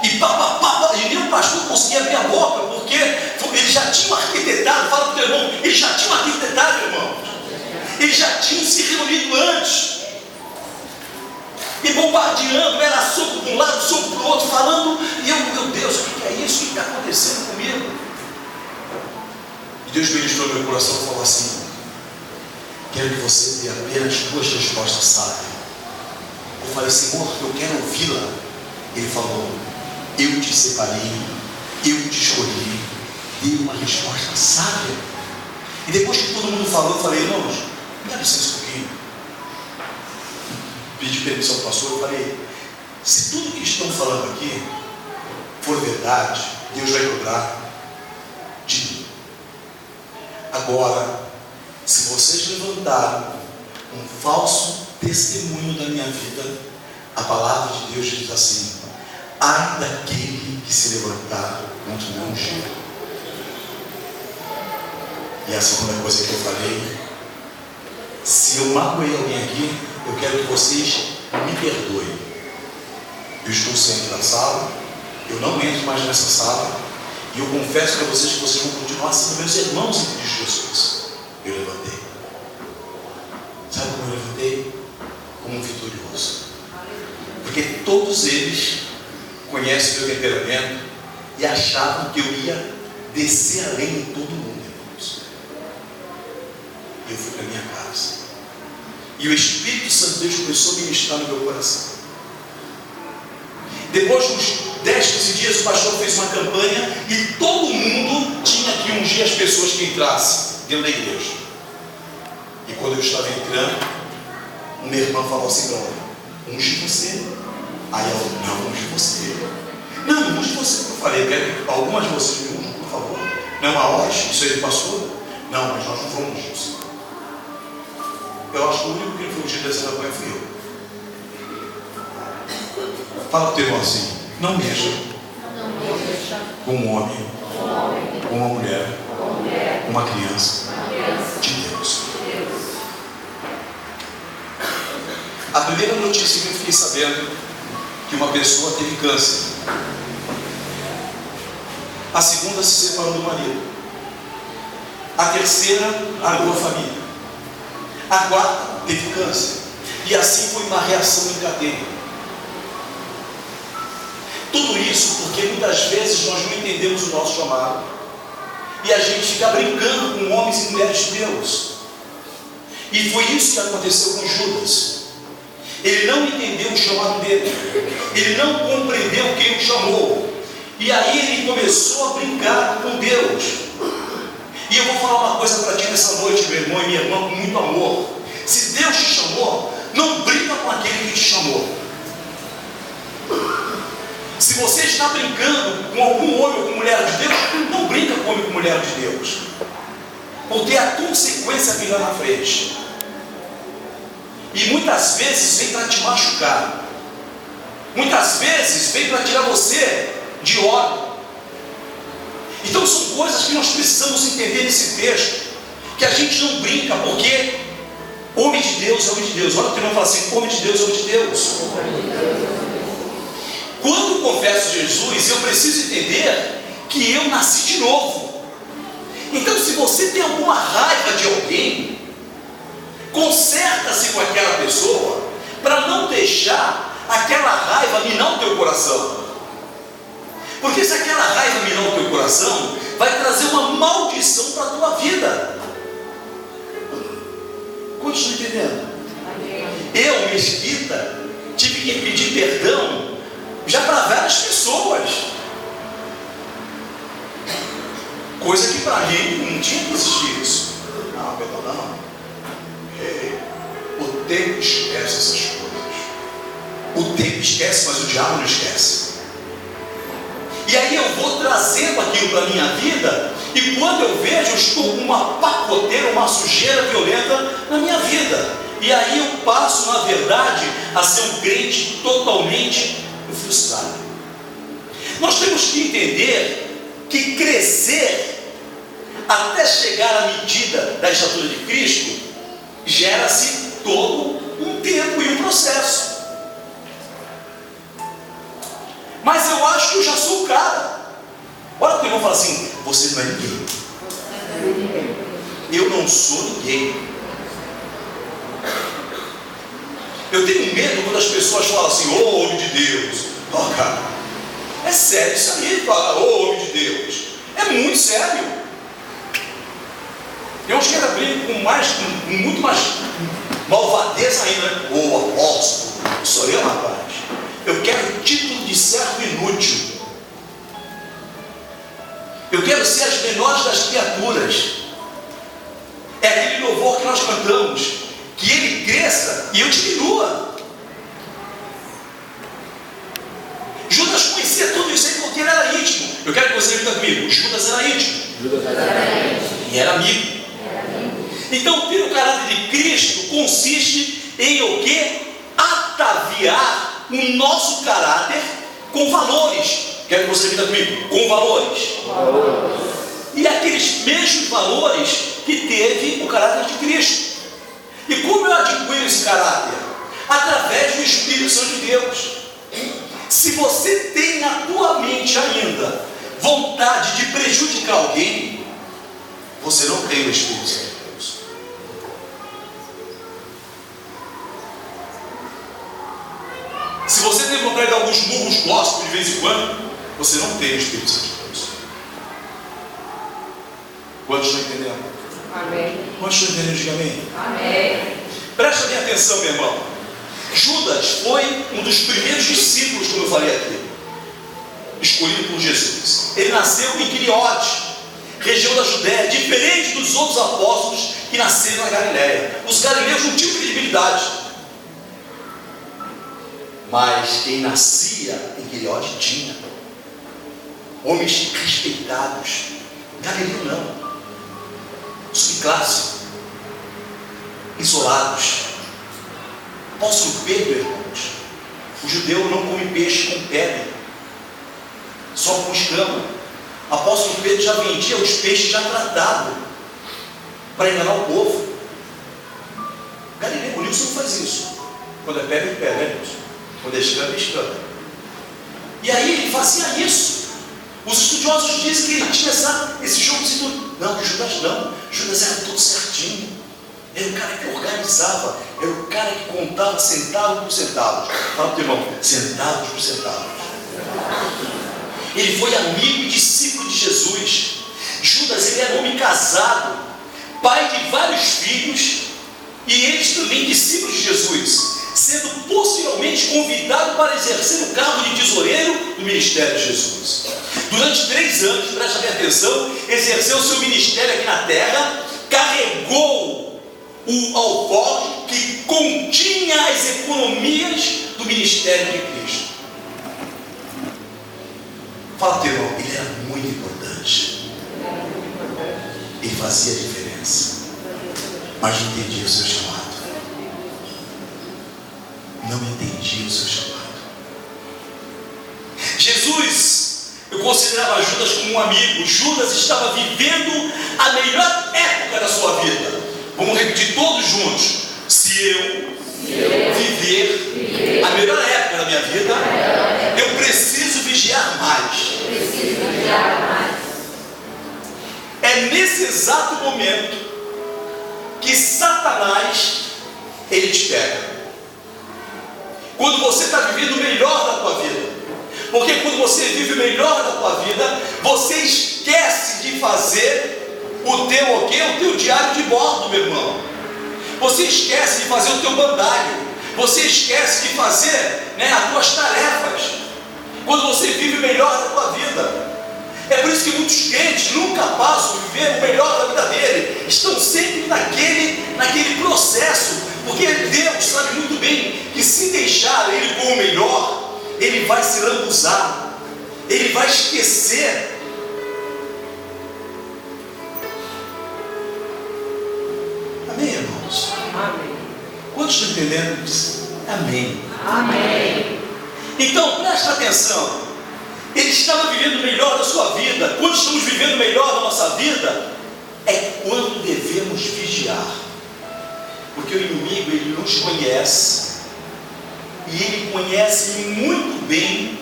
E nem o pastor conseguia abrir a boca, porque ele já tinha arquitetado, fala para o teu irmão, ele já tinha arquitetado, irmão. Eles já tinham se reunido antes. E bombardeando, era soco para um lado, soco para o outro, falando, e eu, meu Deus, o que é isso? O que está acontecendo comigo? E Deus ministrou no meu coração e falou assim: quero que você dê apenas 2 respostas sábias. Eu falei, Senhor, eu quero ouvi-la. Ele falou, eu te separei, eu te escolhi. Dê uma resposta sábia. E depois que todo mundo falou, eu falei, irmãos, me dá licença um pouquinho. Pedi permissão ao pastor, eu falei, se tudo que estão falando aqui for verdade, Deus vai cobrar de mim. Agora, se vocês levantaram um falso testemunho da minha vida, a palavra de Deus diz assim: ai daquele que se levantar contra o meu ungido. E a segunda coisa que eu falei, se eu magoei alguém aqui, eu quero que vocês me perdoem. Eu estou saindo da sala, eu não entro mais nessa sala, e eu confesso para vocês que vocês vão continuar sendo meus irmãos em Cristo Jesus. Eu levantei. Sabe como eu levantei? Como um vitorioso. Porque todos eles conhecem o meu temperamento e achavam que eu ia descer além de todo mundo, irmãos. E eu fui para minha casa. E o Espírito Santo de Deus começou a ministrar no meu coração. Depois de uns 10, 15 dias, o pastor fez uma campanha e todo mundo tinha que ungir as pessoas que entrassem dentro da igreja. E quando eu estava entrando, uma irmã falou assim para ela: unge você. Aí ela, não, unge você. Não, unge você. Eu falei, quero que algumas de vocês me ungem, por favor. Não é uma hora, isso aí passou? Não, mas nós não vamos ungir você. Eu acho que o único que não foi ungido dessa campanha fui eu. Fala para o teu irmão assim: não mexa com um homem, com uma mulher, com uma criança de Deus. A primeira notícia que eu fiquei sabendo, que uma pessoa teve câncer. A segunda se separou do marido. A terceira largou a família. A quarta teve câncer. E assim foi uma reação em cadeia. Tudo isso porque muitas vezes nós não entendemos o nosso chamado. E a gente fica brincando com homens e mulheres de Deus. E foi isso que aconteceu com Judas. Ele não entendeu o chamado dele. Ele não compreendeu quem o chamou. E aí ele começou a brincar com Deus. E eu vou falar uma coisa para ti nessa noite, meu irmão e minha irmã, com muito amor. Se Deus te chamou, não brinca com aquele que te chamou. Se você está brincando com algum homem ou com mulher de Deus, não brinca com homem ou com mulher de Deus. Porque a consequência vem lá na frente. E muitas vezes vem para te machucar. Muitas vezes vem para tirar você de ordem. Então são coisas que nós precisamos entender nesse texto. que a gente não brinca, porque homem de Deus é homem de Deus. Olha o que não fala assim, homem de Deus é homem de Deus. Quando eu confesso Jesus, eu preciso entender que eu nasci de novo. Então, se você tem alguma raiva de alguém, conserta-se com aquela pessoa, para não deixar aquela raiva minar o teu coração. Porque se aquela raiva minar o teu coração, vai trazer uma maldição para a tua vida. Quantos estão entendendo? Eu, Mesquita, tive que pedir perdão já para várias pessoas, coisa que para mim não tinha que existir isso. Não, perdão não. O tempo esquece essas coisas. O tempo esquece, mas o diabo não esquece. E aí eu vou trazendo aquilo para a minha vida, e quando eu vejo, eu estou com uma pacoteira, uma sujeira violenta na minha vida. E aí eu passo, na verdade, a ser um crente totalmente frustrado. Nós temos que entender que crescer até chegar à medida da estatura de Cristo gera-se todo um tempo e um processo. Mas eu acho que eu já sou o cara. Olha o que eu vou falar assim: você não é ninguém. Eu não sou ninguém. Eu tenho medo quando as pessoas falam assim: ô homem de Deus. Ó, cara, é sério isso aí, fala, ô homem de Deus. É muito sério. Eu acho que era bem com muito mais malvadeza ainda, né? Ô apóstolo, sou eu, rapaz. Eu quero o título de servo inútil. Eu quero ser as menores das criaturas. É aquele louvor que nós cantamos, que ele cresça e eu diminua. Judas conhecia tudo isso aí porque ele era íntimo. Eu quero que você repita comigo: Judas era íntimo. E era amigo. Então, ter o caráter de Cristo consiste em o quê? Ataviar o nosso caráter com valores. Quero que você repita comigo: com valores. E aqueles mesmos valores que teve o caráter de Cristo. E como eu adquiro esse caráter? Através do Espírito Santo de Deus. Se você tem na tua mente ainda vontade de prejudicar alguém, você não tem o Espírito Santo de Deus. Se você tem vontade de dar alguns murros gospel de vez em quando, você não tem o Espírito Santo de Deus. Quantos estão entendendo? Amém. Quantos estão entendendo? Diga amém. Amém. Presta bem atenção, meu irmão. Judas foi um dos primeiros discípulos, como eu falei aqui, escolhido por Jesus. Ele nasceu em Quiliote, região da Judéia, diferente dos outros apóstolos que nasceram na Galiléia. Os galileus não tinham credibilidade. Mas quem nascia em Quiliote tinha. Homens respeitados. Galileu não. Subclasse. Isolados. Apóstolo Pedro, irmãos, o judeu não come peixe com pele, só com escama. Apóstolo Pedro já vendia os peixes já tratados para enganar o povo. Galileu, o Nilson não faz isso. Quando é pele, é pele, né, Nilson? Quando é escama, é escama. E aí ele fazia isso. Os estudiosos dizem que ele tinha esse jogo de tudo. Não, que Judas não. Judas era tudo certinho. Era o cara que organizava, era o cara que contava centavo por centavo. Fala para o irmão: centavos por centavos. Ele foi amigo e discípulo de Jesus. Judas, ele era homem casado, pai de vários filhos, e eles também discípulos de Jesus, sendo possivelmente convidado para exercer o cargo de tesoureiro do ministério de Jesus. Durante 3 anos, presta bem atenção, exerceu o seu ministério aqui na terra, carregou o alforje que continha as economias do ministério de Cristo. Fala, teu irmão, ele era muito importante. Ele fazia diferença, mas não entendia o seu chamado. Não entendia o seu chamado. Jesus, eu considerava Judas como um amigo. Judas estava vivendo a melhor época época da sua vida. Vamos repetir todos juntos. Se eu viver a melhor época da minha vida, eu preciso vigiar mais. É nesse exato momento que Satanás, ele te pega. Quando você está vivendo o melhor da tua vida. Porque quando você vive o melhor da tua vida, você esquece de fazer o teu diário de bordo, meu irmão. Você esquece de fazer o teu bandário. Você esquece de fazer, as tuas tarefas. Quando você vive o melhor da tua vida. É por isso que muitos crentes nunca passam a viver o melhor da vida dele. Estão sempre naquele processo. Porque Deus sabe muito bem que se deixar ele com o melhor, ele vai se lambuzar. Ele vai esquecer. Amém, irmãos? Amém. Quantos estão entendendo isso? Amém. Amém. Então, presta atenção. Ele estava vivendo o melhor da sua vida. Quando estamos vivendo o melhor da nossa vida, é quando devemos vigiar. Porque o inimigo, ele nos conhece. E ele conhece muito bem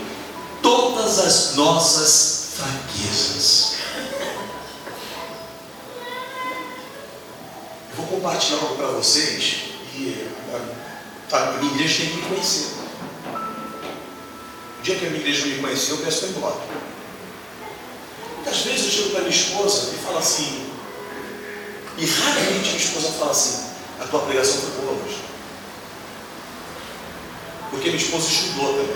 todas as nossas fraquezas. Eu vou compartilhar algo para vocês. E a minha igreja tem que me conhecer. O dia que a minha igreja me conheceu, eu peço para ir embora. Muitas vezes eu chego para minha esposa e falo assim, e raramente minha esposa fala assim, a tua pregação foi boa hoje. Porque minha esposa estudou também.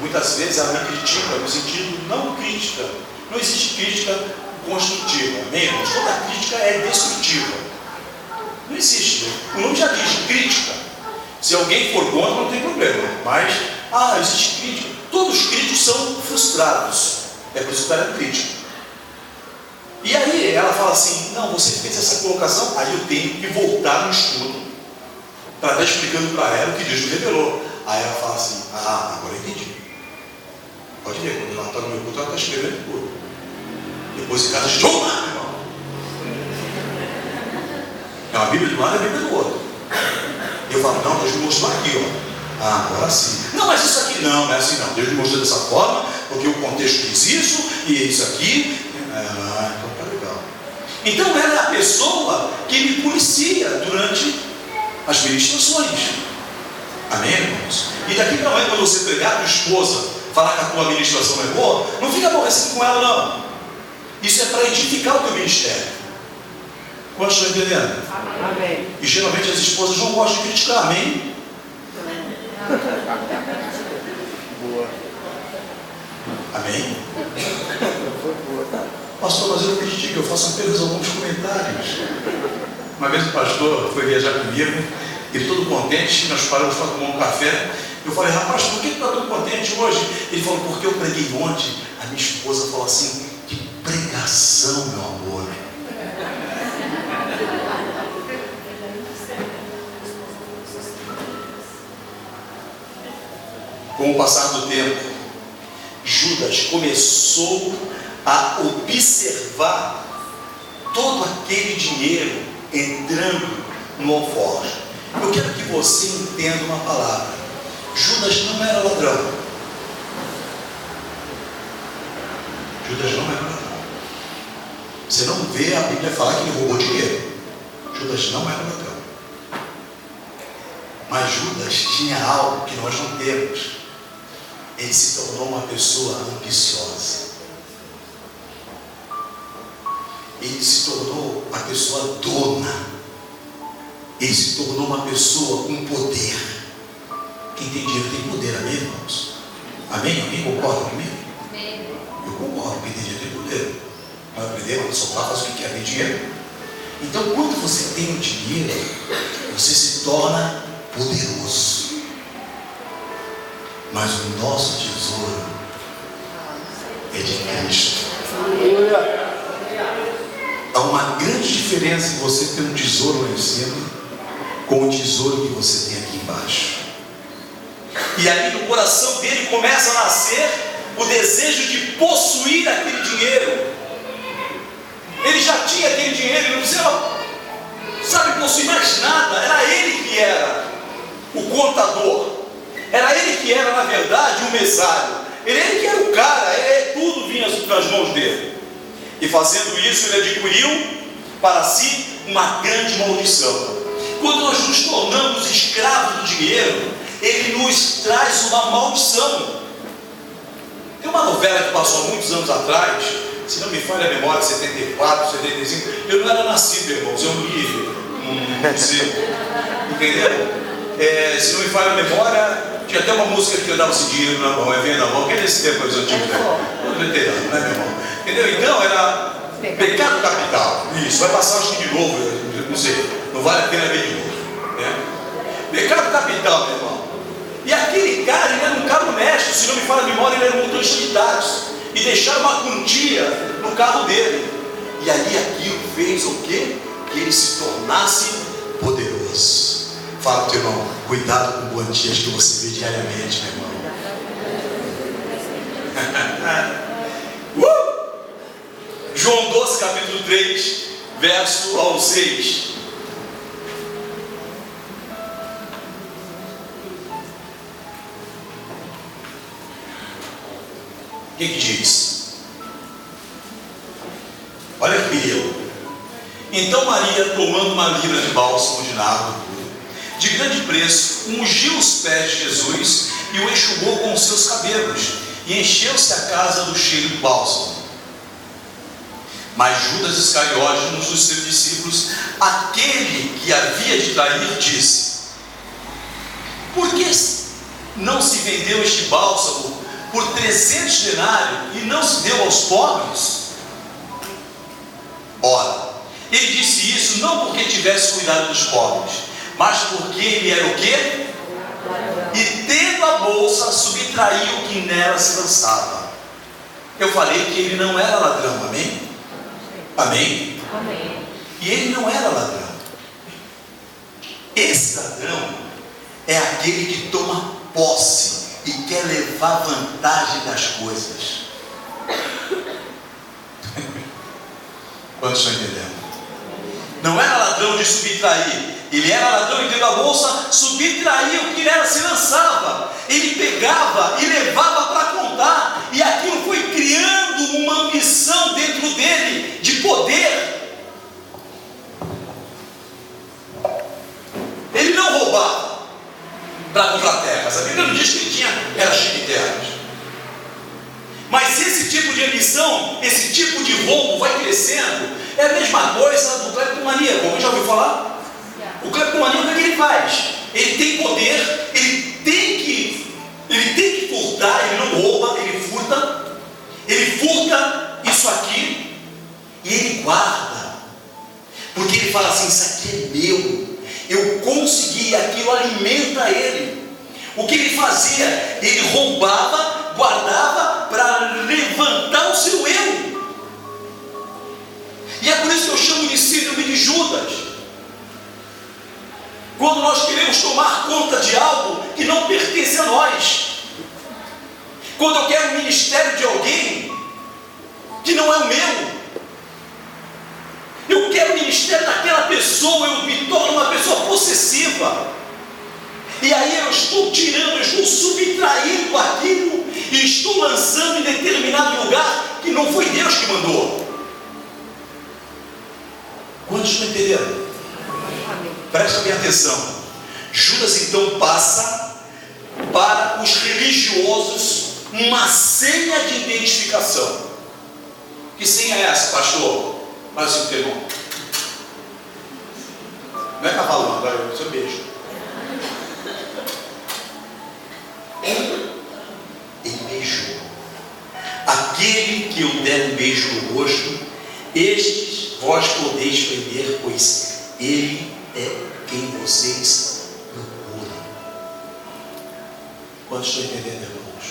Muitas vezes ela me critica no sentido não crítica. Não existe crítica construtiva. Amém? Toda crítica é destrutiva. Não existe. O nome já diz crítica. Se alguém for contra, não tem problema. Mas, existe crítica. Todos os críticos são frustrados. É por isso que ela é crítica. E aí ela fala assim, não, você fez essa colocação, aí eu tenho que voltar no estudo para estar explicando para ela o que Deus me revelou. Aí ela fala assim, agora eu entendi. Pode ver, quando ela está no meu culto, ela está escrevendo tudo. Depois em casa, irmão. É uma Bíblia de um lado e a Bíblia do outro. Eu falo, não, Deus me mostrou aqui, ó. Agora sim. Não, mas isso aqui não é assim não. Deus me mostrou dessa forma, porque o contexto diz isso, e isso aqui. Então tá legal. Então ela é a pessoa que me policia durante as ministrações. Amém, irmãos? E daqui para amanhã, quando você pregar a tua esposa, falar que a tua ministração é boa, não fica aborrecido com ela, não. Isso é para edificar o teu ministério. Quantos estão entendendo? Amém. E geralmente as esposas não gostam de criticar, amém? Boa. Amém? Foi boa. Pastor, mas eu não critico, eu faço apenas alguns comentários. Uma vez o pastor foi viajar comigo, ele todo contente, nós paramos para tomar um café. Eu falei, rapaz, por que tu está tão contente hoje? Ele falou, porque eu preguei ontem. A minha esposa falou assim, que pregação, meu amor. Com o passar do tempo, Judas começou a observar todo aquele dinheiro entrando no alforje. Eu quero que você entenda uma palavra. Judas não era ladrão. Judas não era ladrão. Você não vê a Bíblia falar que ele roubou dinheiro. Judas não era ladrão. Mas Judas tinha algo que nós não temos. Ele se tornou uma pessoa ambiciosa. Ele se tornou uma pessoa dona. Ele se tornou uma pessoa com poder. Quem tem dinheiro tem poder, amém, irmãos? Amém? Alguém concorda comigo? Amém. Eu concordo, quem tem dinheiro tem poder. Vai aprender, vai soltar, faz o que quer, tem dinheiro. Então, quando você tem o dinheiro, você se torna poderoso. Mas o nosso tesouro é de Cristo. Há uma grande diferença em você ter um tesouro lá em cima com o tesouro que você tem aqui embaixo. E ali no coração dele começa a nascer o desejo de possuir aquele dinheiro. Ele já tinha aquele dinheiro, ele não precisava, sabe, possuir mais nada. Era ele que era o contador. Era ele que era, na verdade, o mesário. Ele que era o cara, tudo vinha nas mãos dele. E fazendo isso, ele adquiriu para si uma grande maldição. Quando nós nos tornamos escravos do dinheiro, ele nos traz uma maldição. Tem uma novela que passou há muitos anos atrás, se não me falha a memória, 74, 75. Eu não era nascido, irmãos, eu li no museu. Entenderam? Se não me falha a memória, tinha até uma música que eu dava esse dinheiro na mão, vendo na mão, que é desse tempo mais antigo, né? Veterano, né, meu irmão? Entendeu? Então era pecado capital. Isso, vai passar acho que de novo, eu não sei, não vale a pena ver de novo. Né? Pecado capital, meu irmão. E aquele cara, ele era um cara honesto, se não me falha a memória, ele era um motorista de táxi. E deixaram uma quantia no carro dele. E ali aquilo fez o quê? Que ele se tornasse poderoso. Fala para o teu irmão, cuidado com quantias que você vê diariamente, meu irmão. João 12, capítulo 3, verso ao 6. O que diz? Olha que perigo. Então Maria, tomando uma libra de bálsamo de nardo de grande preço, ungiu os pés de Jesus e o enxugou com os seus cabelos, e encheu-se a casa do cheiro do bálsamo. Mas Judas Iscariotes, um dos seus discípulos, aquele que havia de trair, disse: por que não se vendeu este bálsamo por 300 denários e não se deu aos pobres? Ora, ele disse isso não porque tivesse cuidado dos pobres, mas porque ele era o quê? E tendo a bolsa, subtraiu o que nela se lançava. Eu falei que ele não era ladrão, amém? Amém? Amém. E ele não era ladrão. Esse ladrão é aquele que toma posse e quer levar vantagem das coisas. Quantos estão entendendo? Não era ladrão de subtrair. Ele era ladrão e tendo a bolsa, subtraía o que nela se lançava. Ele pegava e levava para contar. E aquilo foi criando uma ambição dentro dele de poder. Ele não roubava para comprar terras. A Bíblia não diz que ele era cheio de terras. Mas esse tipo de ambição, esse tipo de roubo vai crescendo. É a mesma coisa do cleptomaníaco. Já ouviu falar? O cleptomaníaco, o que ele faz? Ele tem poder, ele tem que furtar, ele não rouba, ele furta isso aqui e ele guarda. Porque ele fala assim: isso aqui é meu, eu consegui, aquilo alimenta ele. O que ele fazia? Ele roubava, guardava para levantar o seu eu. E é por isso que eu chamo de síndrome de Judas. Quando nós queremos tomar conta de algo que não pertence a nós. Quando eu quero o ministério de alguém que não é o meu. Eu quero o ministério daquela pessoa, eu me torno uma pessoa possessiva. E aí eu estou tirando, eu estou subtraindo aquilo e estou lançando em determinado lugar que não foi Deus que mandou. Quantos estão entendendo? Presta bem atenção. Judas então passa para os religiosos uma senha de identificação. Que senha é essa, pastor? Mas assim, termo. Não é cavalo, não, agora é o seu beijo. Ele beijou. Aquele que eu der um beijo no rosto, estes vós podeis prender, pois ele é quem vocês procuram. Quantos estão entendendo, irmãos?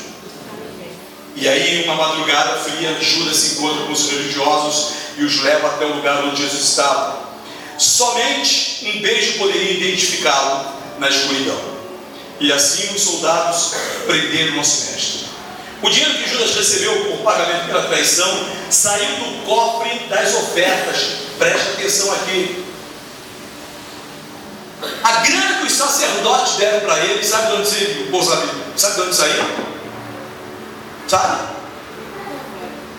E aí, uma madrugada fria, Judas se encontra com os religiosos e os leva até o lugar onde Jesus estava. Somente um beijo poderia identificá-lo na escuridão. E assim os soldados prenderam nosso mestre. O dinheiro que Judas recebeu por pagamento pela traição saiu do cofre das ofertas. Preste atenção aqui. A grana que os sacerdotes deram para ele, sabe de onde saiu? Sabe de onde saiu? Sabe?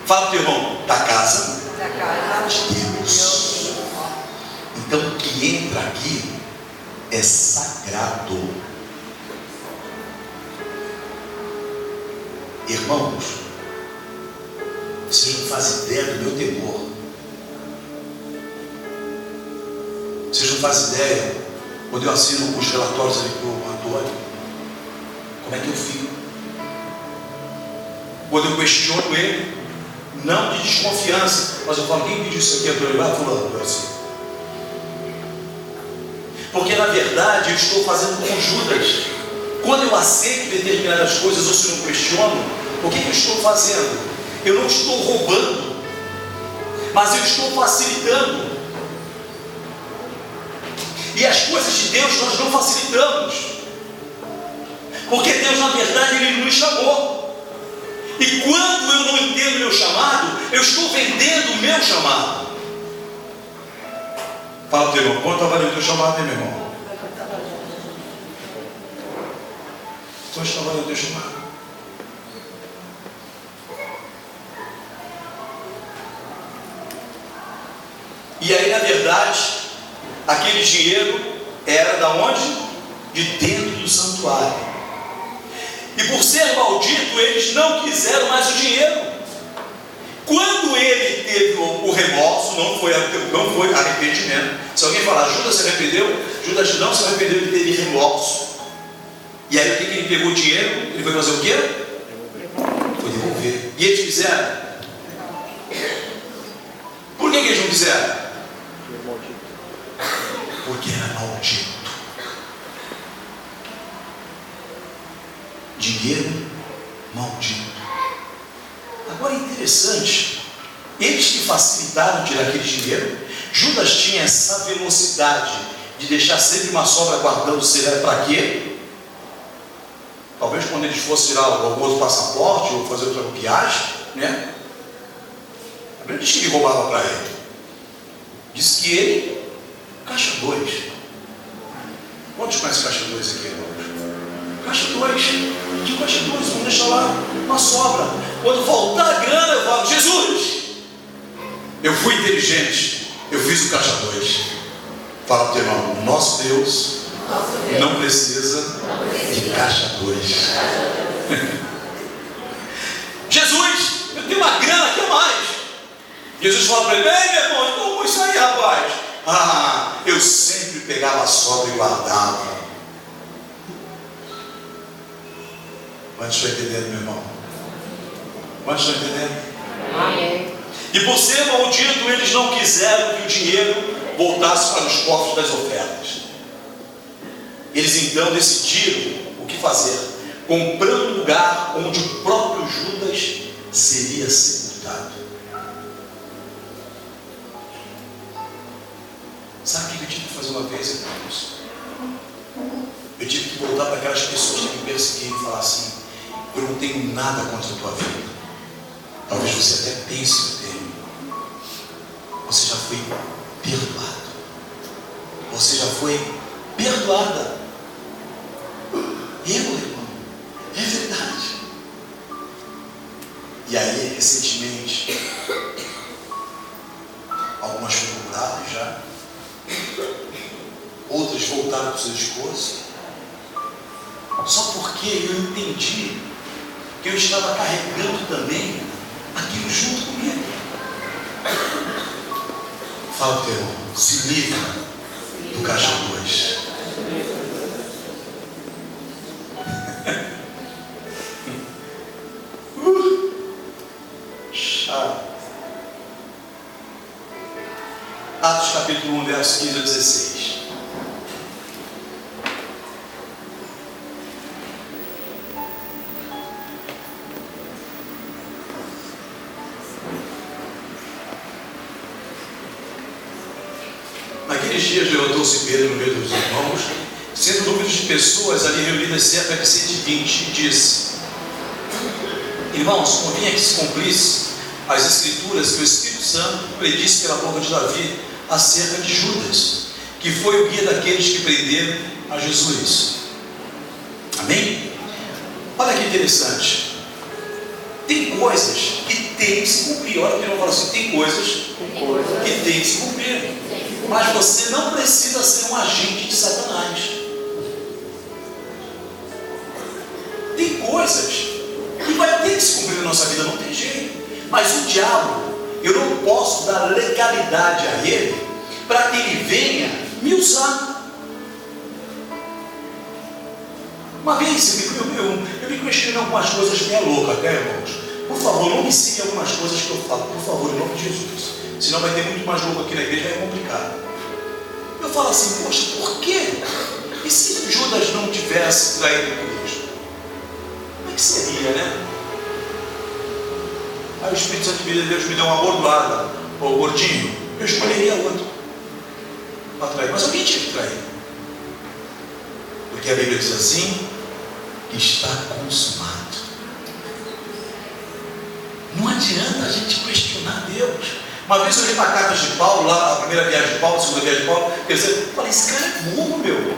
Fala para o teu irmão, da casa de Deus. Então o que entra aqui é sagrado. Irmãos, vocês não fazem ideia do meu temor. Vocês não fazem ideia, quando eu assino os relatórios ali para o Antônio, como é que eu fico? Quando eu questiono ele, não de desconfiança, mas eu falo, quem pediu isso aqui? Antônio? Vai fulano, eu assim. Porque na verdade eu estou fazendo com Judas. Quando eu aceito determinadas coisas ou se não questiono, o que eu estou fazendo? Eu não estou roubando, mas eu estou facilitando. E as coisas de Deus nós não facilitamos, porque Deus na verdade Ele nos chamou. E quando eu não entendo o meu chamado, eu estou vendendo o meu chamado. Fala para o teu irmão, quanto está valendo o teu chamado, hein, meu irmão? Quanto está valendo o teu chamado? E aí, na verdade, aquele dinheiro era da onde? De dentro do santuário. E por ser maldito, eles não quiseram mais o dinheiro. Quando ele teve o remorso, não foi arrependimento. Se alguém falar, Judas se arrependeu, Judas não se arrependeu, ele teve remorso. E aí o que ele pegou o dinheiro? Ele foi fazer o quê? Foi devolver. E eles fizeram? Por que eles não fizeram? Porque era maldito. Dinheiro maldito. Agora é interessante, eles que facilitaram tirar aquele dinheiro, Judas tinha essa velocidade de deixar sempre uma sobra guardando, será para quê? Talvez quando eles fossem tirar o outro passaporte ou fazer outra viagem, né? A Bíblia diz que ele roubava para ele. Diz que ele, caixa 2. Quantos conhecem caixa 2 aqui, irmãos? Caixa 2. De caixa 2, vamos deixar lá uma sobra. Quando voltar a grana, eu falo, Jesus, eu fui inteligente, eu fiz o caixa 2. Fala para o teu irmão, o nosso Deus não precisa de caixa 2. Jesus, eu tenho uma grana aqui a mais. Jesus fala para ele, ei meu irmão, então como isso aí, rapaz? Ah, eu sempre pegava a sobra e guardava. Quantos estão entendendo, meu irmão? Quantos estão entendendo? Amém. E por ser maldito, eles não quiseram que o dinheiro voltasse para os cofres das ofertas. Eles então decidiram o que fazer, comprando um lugar onde o próprio Judas seria sepultado. Sabe o que eu tive que fazer uma vez, irmãos? Eu tive que voltar para aquelas pessoas que me perseguiram e falar assim, eu não tenho nada contra a tua vida. Talvez você até pense que eu tenho. Você já foi perdoado. Você já foi perdoada. Eu, irmão, é verdade. E aí, recentemente, algumas foram curadas já, outras voltaram para o seu esposo, só porque eu entendi que eu estava carregando também aquilo junto comigo. Fala para o teu irmão, se livra do caixa 2. Atos capítulo 1, versos 15 a 16. Naqueles dias levantou-se Pedro no meio dos irmãos, sendo números de pessoas ali reunidas cerca de 120, e disse: Irmãos, convinha que se cumprisse as escrituras que o Espírito Santo predisse pela boca de Davi acerca de Judas, que foi o guia daqueles que prenderam a Jesus. Amém? Olha que interessante. Tem coisas que tem que se cumprir. Olha que eu falo assim, tem coisas que tem que se cumprir. Mas você não precisa ser um agente de Satanás. Tem coisas que vai ter que se cumprir na nossa vida, não tem jeito. Mas o diabo, eu não posso dar legalidade a ele para que ele venha me usar. Uma vez eu me questionei em algumas coisas meio loucas, né, irmãos? Por favor, não me siga algumas coisas que eu falo, por favor, em nome de Jesus. Senão vai ter muito mais louco aqui na igreja, é complicado. Eu falo assim, poxa, por quê? E se Judas não tivesse traído Cristo? Como é que seria, né? Aí o Espírito Santo de Deus me deu uma bordoada, ô gordinho, eu escolheria outro para trair, mas alguém tinha que trair. Porque a Bíblia diz assim, que está consumado. Não adianta a gente questionar Deus. Uma vez eu li uma carta de Paulo, lá, a primeira viagem de Paulo, a segunda viagem de Paulo, quer dizer, eu falei, esse cara é burro, meu.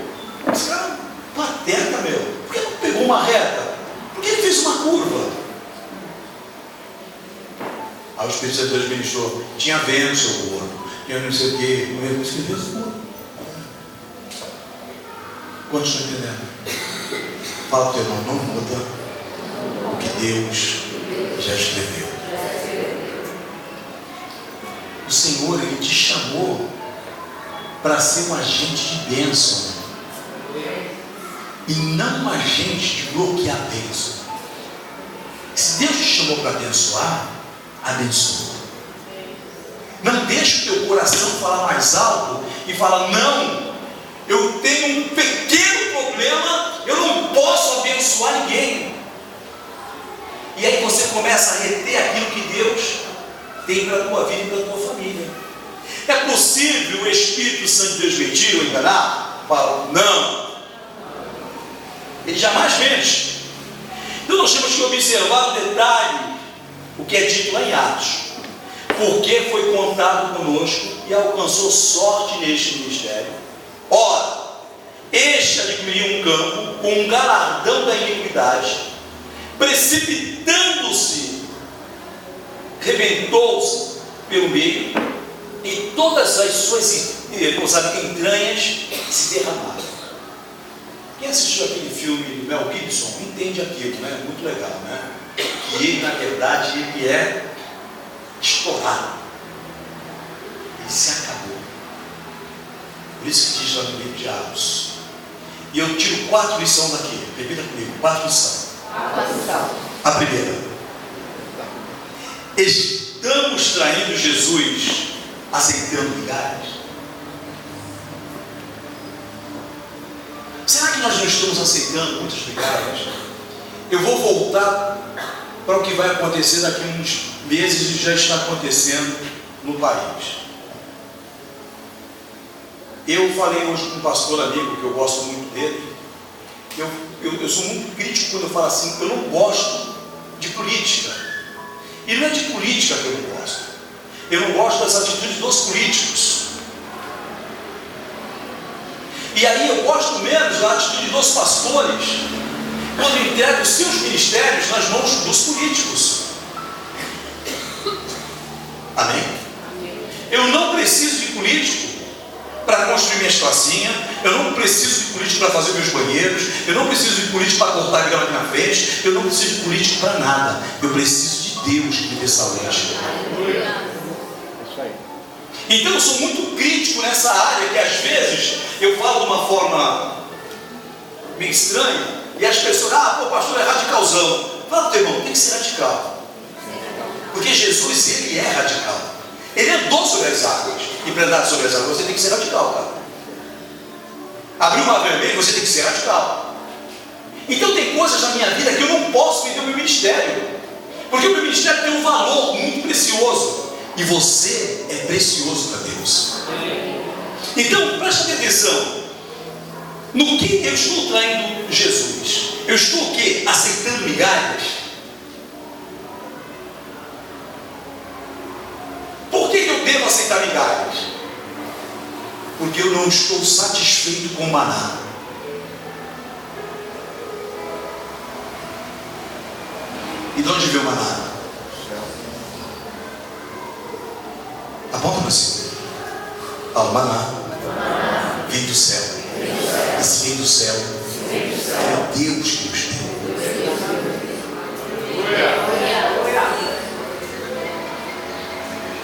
Esse cara é pateta, meu. Por que não pegou uma reta? Por que ele fez uma curva? Aí o Espírito Santo de Deus ministrou, tinha vento, seu gordo, tinha não sei o quê, eu escrevi esse gordo. Quantos estão entendendo? Fala para o teu irmão, não muda o que Deus já escreveu. O Senhor, Ele te chamou para ser um agente de bênção e não um agente de bloquear a bênção. Se Deus te chamou para abençoar, abençoa. Não deixe o teu coração falar mais alto e falar, não, eu tenho um pequeno problema, eu não posso abençoar ninguém. E aí você começa a reter aquilo que Deus tem para a tua vida e para a tua família. É possível o Espírito Santo de Deus mentir ou enganar? Fala, não. Ele jamais mente. Então nós temos que observar o detalhe, o que é dito lá em Atos. Porque foi contado conosco e alcançou sorte neste ministério. Ora, este adquiriu um campo com um galardão da iniquidade, precipitando-se, rebentou-se pelo meio, e todas as suas entranhas se derramaram. Quem assistiu aquele filme do Mel Gibson entende aquilo, né? Muito legal, né? Que ele, na verdade, ele é estourado. Ele se acabou. Por isso que diz lá no livro de Atos. E eu tiro 4 lições daqui. Repita comigo, 4 lições. A primeira. Estamos traindo Jesus aceitando migalhas? Será que nós não estamos aceitando muitas migalhas? Eu vou voltar para o que vai acontecer daqui a uns meses e já está acontecendo no país. Eu falei hoje com um pastor amigo que eu gosto muito dele. Eu sou muito crítico quando eu falo assim, eu não gosto de política. E não é de política que eu não gosto. Eu não gosto das atitudes dos políticos. E aí eu gosto menos da atitude dos pastores, quando entregam os seus ministérios nas mãos dos políticos. Amém? Eu não preciso de político para construir minhas pracinhas, eu não preciso de político para fazer meus banheiros, eu não preciso de político para cortar grama aqui na frente, eu não preciso de político para nada, eu preciso de Deus que me dê saúde. Então eu sou muito crítico nessa área, que às vezes eu falo de uma forma meio estranha, e as pessoas, pô, pastor é radicalzão. Fala, teu irmão, tem que ser radical. Porque Jesus, ele é radical. Ele andou sobre as águas, e para andar sobre as águas você tem que ser radical, cara. Abrir uma vermelha, você tem que ser radical. Então tem coisas na minha vida que eu não posso vender o meu ministério, porque o meu ministério tem um valor muito precioso. E você é precioso para Deus. Então, preste atenção. No que eu estou traindo Jesus? Eu estou o quê? Aceitando migalhas? aceitar migalhas? Porque eu não estou satisfeito com o maná. E de onde veio o maná? Aponta para cima. O maná vem do céu. Esse vem do céu é Deus que nos deu.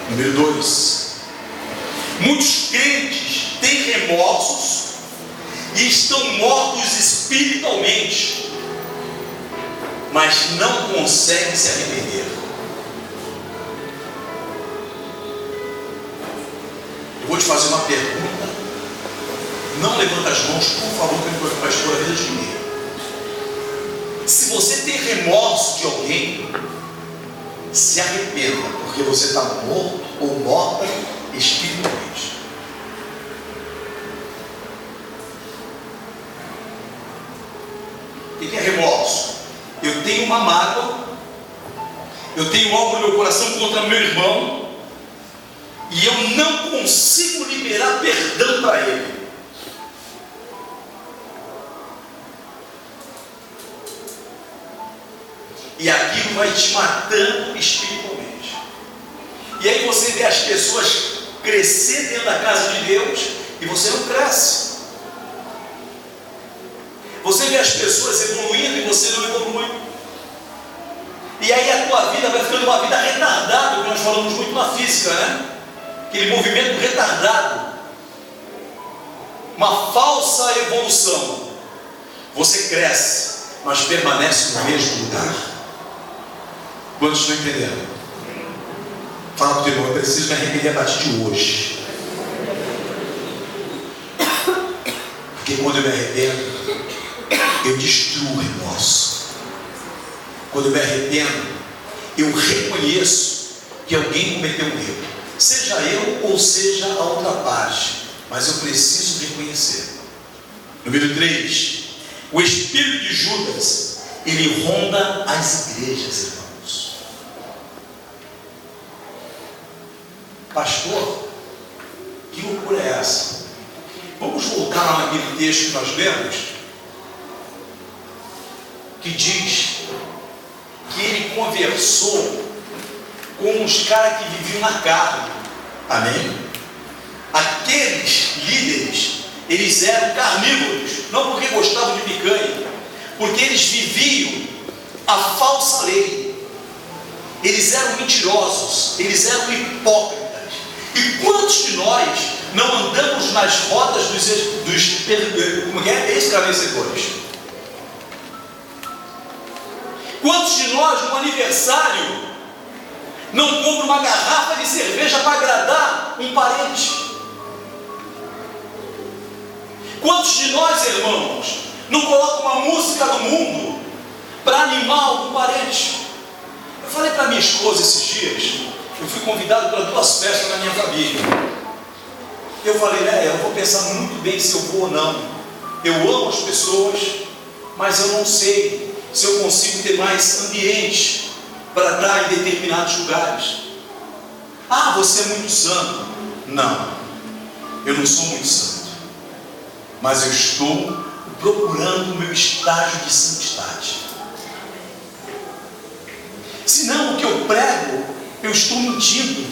Número 2. Muitos crentes têm remorsos e estão mortos espiritualmente, mas não conseguem se arrepender. Eu vou te fazer uma pergunta. Não levanta as mãos, por favor, que vai expor a vida de ninguém. Se você tem remorso de alguém, se arrependa, porque você está morto ou morta espiritualmente. O que é remorso? Eu tenho uma mágoa, eu tenho algo no meu coração contra meu irmão, e eu não consigo liberar perdão para ele. E aquilo vai te matando espiritualmente. E aí você vê as pessoas crescer dentro da casa de Deus e você não cresce. Você vê as pessoas evoluindo e você não evolui. E aí a tua vida vai ficando uma vida retardada, que nós falamos muito na física, né? Aquele movimento retardado. Uma falsa evolução. Você cresce, mas permanece no mesmo lugar. Quantos estão entendendo? Fala para o teu irmão, eu preciso me arrepender a partir de hoje. Porque quando eu me arrependo, eu destruo o remorso. Quando eu me arrependo, eu reconheço que alguém cometeu um erro. Seja eu ou seja a outra parte. Mas eu preciso reconhecer. Número 3. O espírito de Judas, ele ronda as igrejas, irmãos. Pastor, que loucura é essa? Vamos voltar lá naquele texto que nós lemos, que diz que ele conversou com os caras que viviam na carne. Amém? Aqueles líderes, eles eram carnívoros, não porque gostavam de picanha, porque eles viviam a falsa lei. Eles eram mentirosos, eles eram hipócritas. E quantos de nós não andamos nas rodas dos escarnecedores? Quantos de nós no aniversário não compra uma garrafa de cerveja para agradar um parente? Quantos de nós, irmãos, não colocam uma música do mundo para animar algum parente? Eu falei para minha esposa esses dias, eu fui convidado para 2 festas na minha família. Eu falei, eu vou pensar muito bem se eu vou ou não. Eu amo as pessoas, mas eu não sei se eu consigo ter mais ambiente para estar em determinados lugares. Ah, você é muito santo. Não, eu não sou muito santo, mas eu estou procurando o meu estágio de santidade. Senão o que eu prego, eu estou mentindo.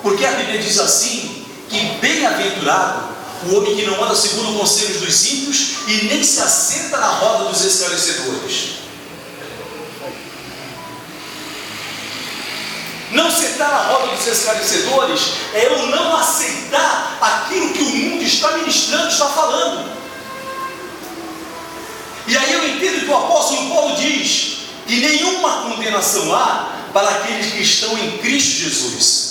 Porque a Bíblia diz assim, que bem-aventurado o homem que não anda segundo os conselhos dos ímpios e nem se assenta na roda dos escarnecedores. Não sentar na roda dos escarnecedores é eu não aceitar aquilo que o mundo está ministrando, está falando. E aí eu entendo que o apóstolo Paulo diz que nenhuma condenação há para aqueles que estão em Cristo Jesus.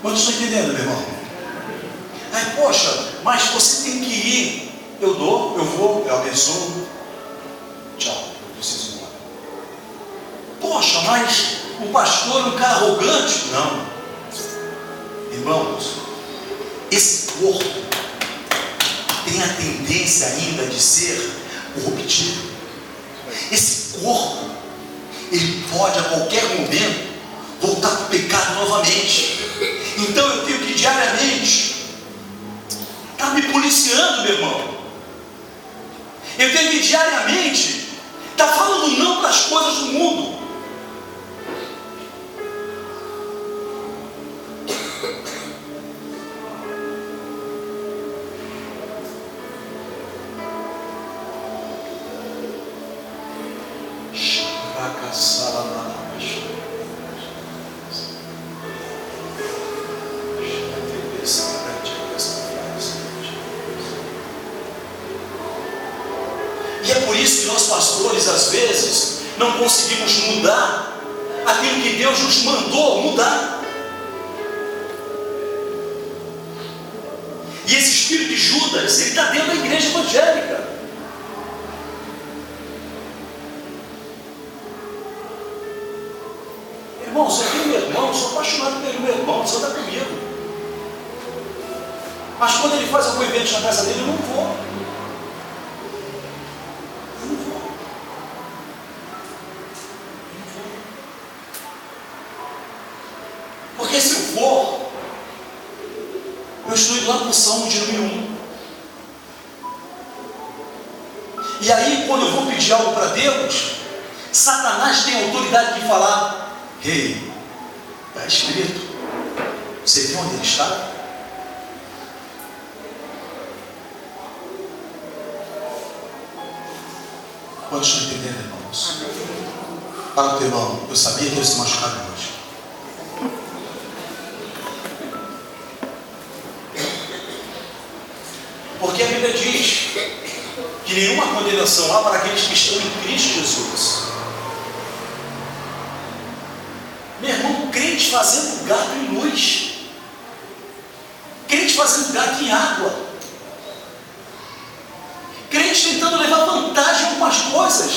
Quantos estão entendendo, meu irmão? Ai, poxa, mas você tem que ir. Eu dou, eu vou, eu abençoo. Tchau, eu preciso ir embora. Poxa, mas o pastor é um cara arrogante? Não. Irmãos, esse corpo tem a tendência ainda de ser corruptível. Esse corpo, ele pode a qualquer momento voltar para o pecado novamente. Então eu tenho que diariamente estar me policiando, meu irmão. Eu tenho que diariamente estar falando não para as coisas do mundo. E é por isso que nós pastores às vezes não conseguimos mudar aquilo que Deus nos mandou mudar. E esse espírito de Judas, ele está dentro da igreja evangélica. Irmão, só tenho meu irmão, sou apaixonado pelo meu irmão, o senhor está comigo. Mas quando ele faz algum evento na casa dele, eu não vou. Eu não vou. Porque se eu for, eu estou indo lá para o Salmo de número 1. E aí, quando eu vou pedir algo para Deus, Satanás tem autoridade de falar: Ei, está escrito, você viu onde ele está? Quantos estão entendendo, irmãos? Fala para o teu irmão: eu sabia que ele se machucava hoje. Porque a Bíblia diz que nenhuma condenação há para aqueles que estão em Cristo Jesus. Meu irmão, crente fazendo gato em luz, crente fazendo gato em água, crente tentando levar vantagem em algumas coisas,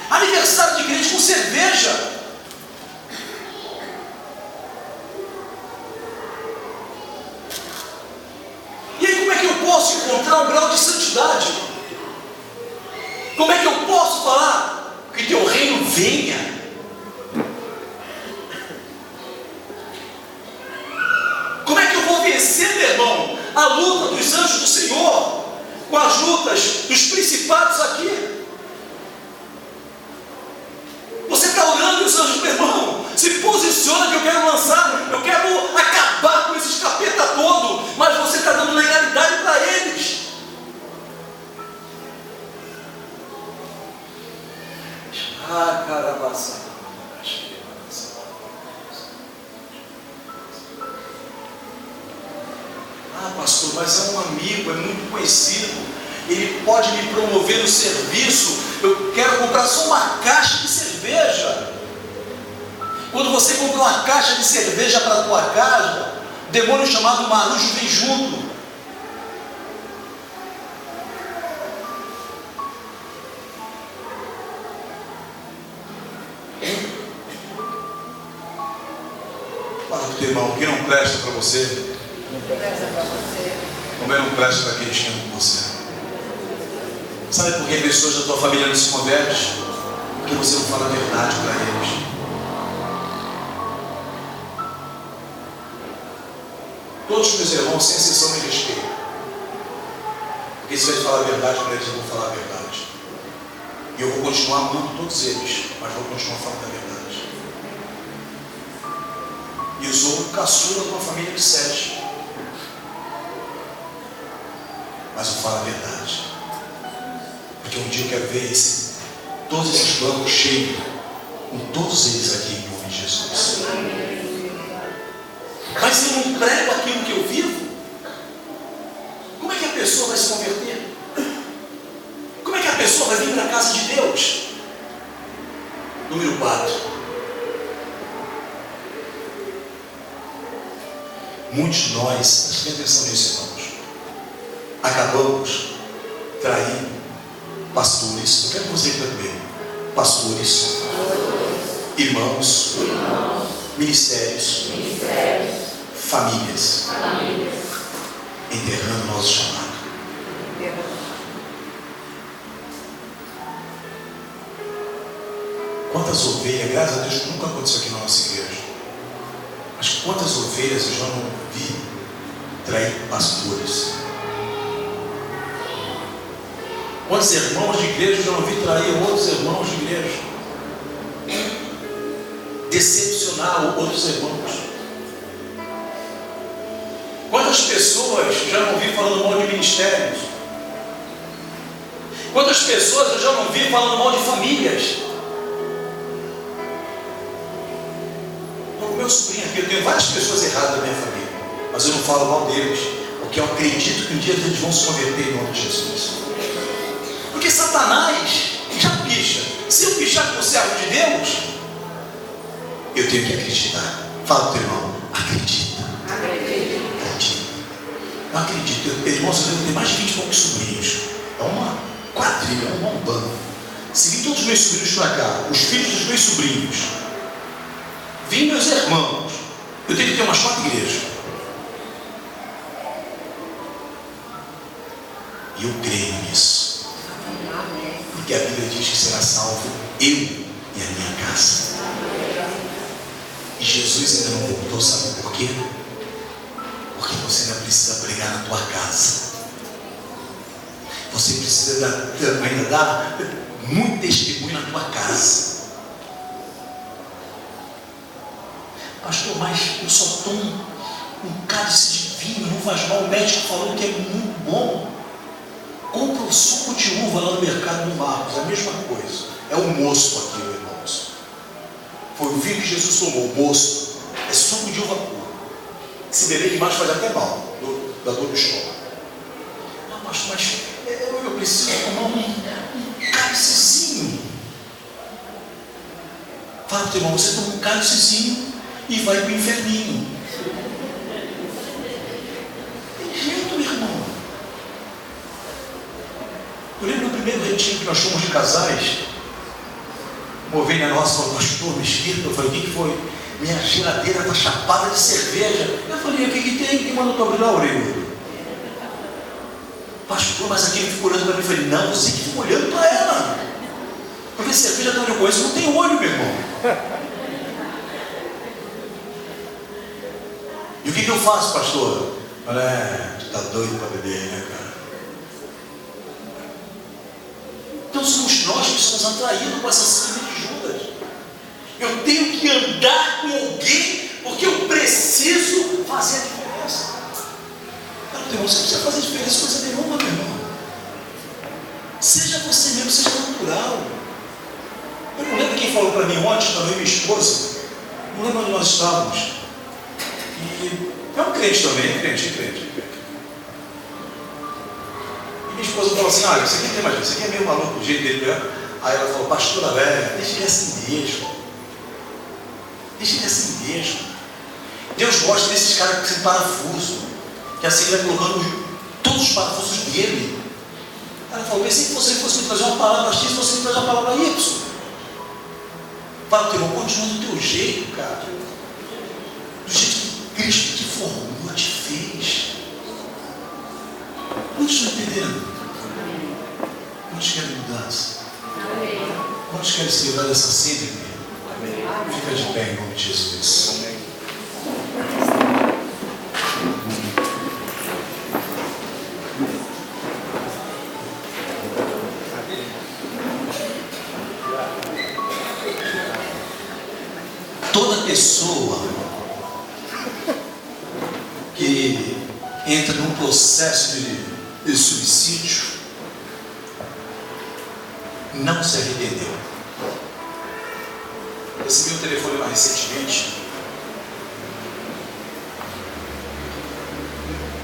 aniversário de crente com cerveja. E aí, como é que eu posso encontrar um grau de santidade? Como é que eu posso falar que teu reino venha? Como é que eu vou vencer, meu irmão, a luta dos anjos do Senhor com as lutas dos principados aqui? Você está orando e os anjos, meu irmão, se posiciona que eu quero lançar, eu quero acabar com esses capeta todo, mas você está dando legalidade para eles. Ah, carabaça. Ah, pastor, mas é um amigo, é muito conhecido, ele pode me promover no serviço, eu quero comprar só uma caixa de cerveja. Quando você compra uma caixa de cerveja para a tua casa, demônio chamado marujo vem junto. Fala para o teu irmão: o que não presta para você, também não presta para aqueles que amam você. Sabe por que pessoas da tua família não se convertem? Porque você não fala a verdade para eles. Todos os meus irmãos, sem exceção, me respeitam. Porque se eu falar a verdade para eles, eu vou falar a verdade. E eu vou continuar amando todos eles, mas vou continuar falando a verdade. E eu sou o caçula de uma família de 7. Mas eu falo a verdade. Porque um dia eu quero ver todos esses bancos cheios, com todos eles aqui em nome de Jesus. Mas se eu não prego aquilo que eu vivo, como é que a pessoa vai se converter? Como é que a pessoa vai vir para a casa de Deus? Número 4. Muitos de nós, prestem atenção nisso, irmãos, acabamos traindo pastores. Eu quero que você repita comigo: pastores, irmãos, ministérios, famílias, enterrando o nosso chamado. quantas ovelhas, graças a Deus nunca aconteceu aqui na nossa igreja, mas quantas ovelhas eu já não vi trair pastores. Quantos irmãos de igreja eu já não vi trair outros irmãos de igreja, decepcionar outros irmãos. Quantas pessoas eu já não vi falando mal de ministérios? Quantas pessoas eu já não vi falando mal de famílias? Então, com meu sobrinho aqui, eu tenho várias pessoas erradas na minha família, mas eu não falo mal deles, porque eu acredito que um dia eles vão se converter em nome de Jesus. Porque Satanás já picha. Se eu pichar com o servo de Deus, eu tenho que acreditar. Fala para o teu irmão, acredita. Acredita. Eu acredito. Irmãos, eu devo ter mais de 20 e poucos sobrinhos. É uma quadrilha, é um bando. Se vir todos os meus sobrinhos para cá, os filhos dos meus sobrinhos, vêm meus irmãos, eu tenho que ter umas 4 igrejas. E eu creio nisso. Porque a Bíblia diz que será salvo eu e a minha casa. E Jesus ainda não voltou, sabe por quê? Porque você ainda precisa pregar na tua casa. Você precisa ainda dar muito testemunho na tua casa. Pastor, mas eu só tomo um cálice de vinho, não faz mal. O médico falou que é muito bom. Compra o suco de uva lá no mercado do Marcos, é a mesma coisa. É o mosto aquilo, irmãos. Foi o vinho que Jesus tomou, o mosto. É suco de uva pura. Se beber demais faz até mal, da dor do estômago. Não, pastor, mas eu preciso tomar um cálicezinho. Fala para o teu irmão, você toma um cálicezinho e vai para o inferninho. Tem jeito, meu irmão. Eu lembro do primeiro retiro que nós fomos de casais. Uma ovelha nossa falou, pastor, me explica. Eu falei, o que foi? Minha geladeira está chapada de cerveja. Eu falei, o que tem? Quem mandou tu abrir a orelha? Pastor, mas aquele ficou olhando para mim. Eu falei, não, você que ficou olhando para ela. Porque cerveja de onde eu conheço não tem olho, meu irmão. E o que eu faço, pastor? Olha, tu tá doido para beber, né, cara? Então somos nós que somos atraídos com essa síndrome de Judas. Eu tenho que andar com alguém porque eu preciso fazer a diferença. Cara, teu irmão, você precisa fazer a diferença, coisa nenhuma, meu irmão. Seja você mesmo, seja natural. Eu não lembro quem falou para mim ontem, também minha esposa. Não lembro onde nós estávamos. E é um crente também, é crente. Minha esposa falou assim, olha, isso aqui não tem mais, isso aqui é meio maluco, o jeito dele, né? Aí ela falou, pastora velha, deixa ele assim mesmo. Deixa ele assim mesmo. Deus gosta desses caras que sem parafuso, que assim ele vai colocando todos os parafusos dele. Ela falou, pensei que você fosse me trazer uma palavra X, você me trazer uma palavra Y. Fala, teu irmão, continua do teu jeito, cara. Do jeito que Cristo te formou, te fez. Quantos estão entendendo? Quantos querem mudança? Quantos querem se livrar dessa síndrome? Fica de pé em nome de Jesus. Amém. Toda pessoa que entra num processo de suicídio não se arrependeu. Recebi um telefone mais recentemente.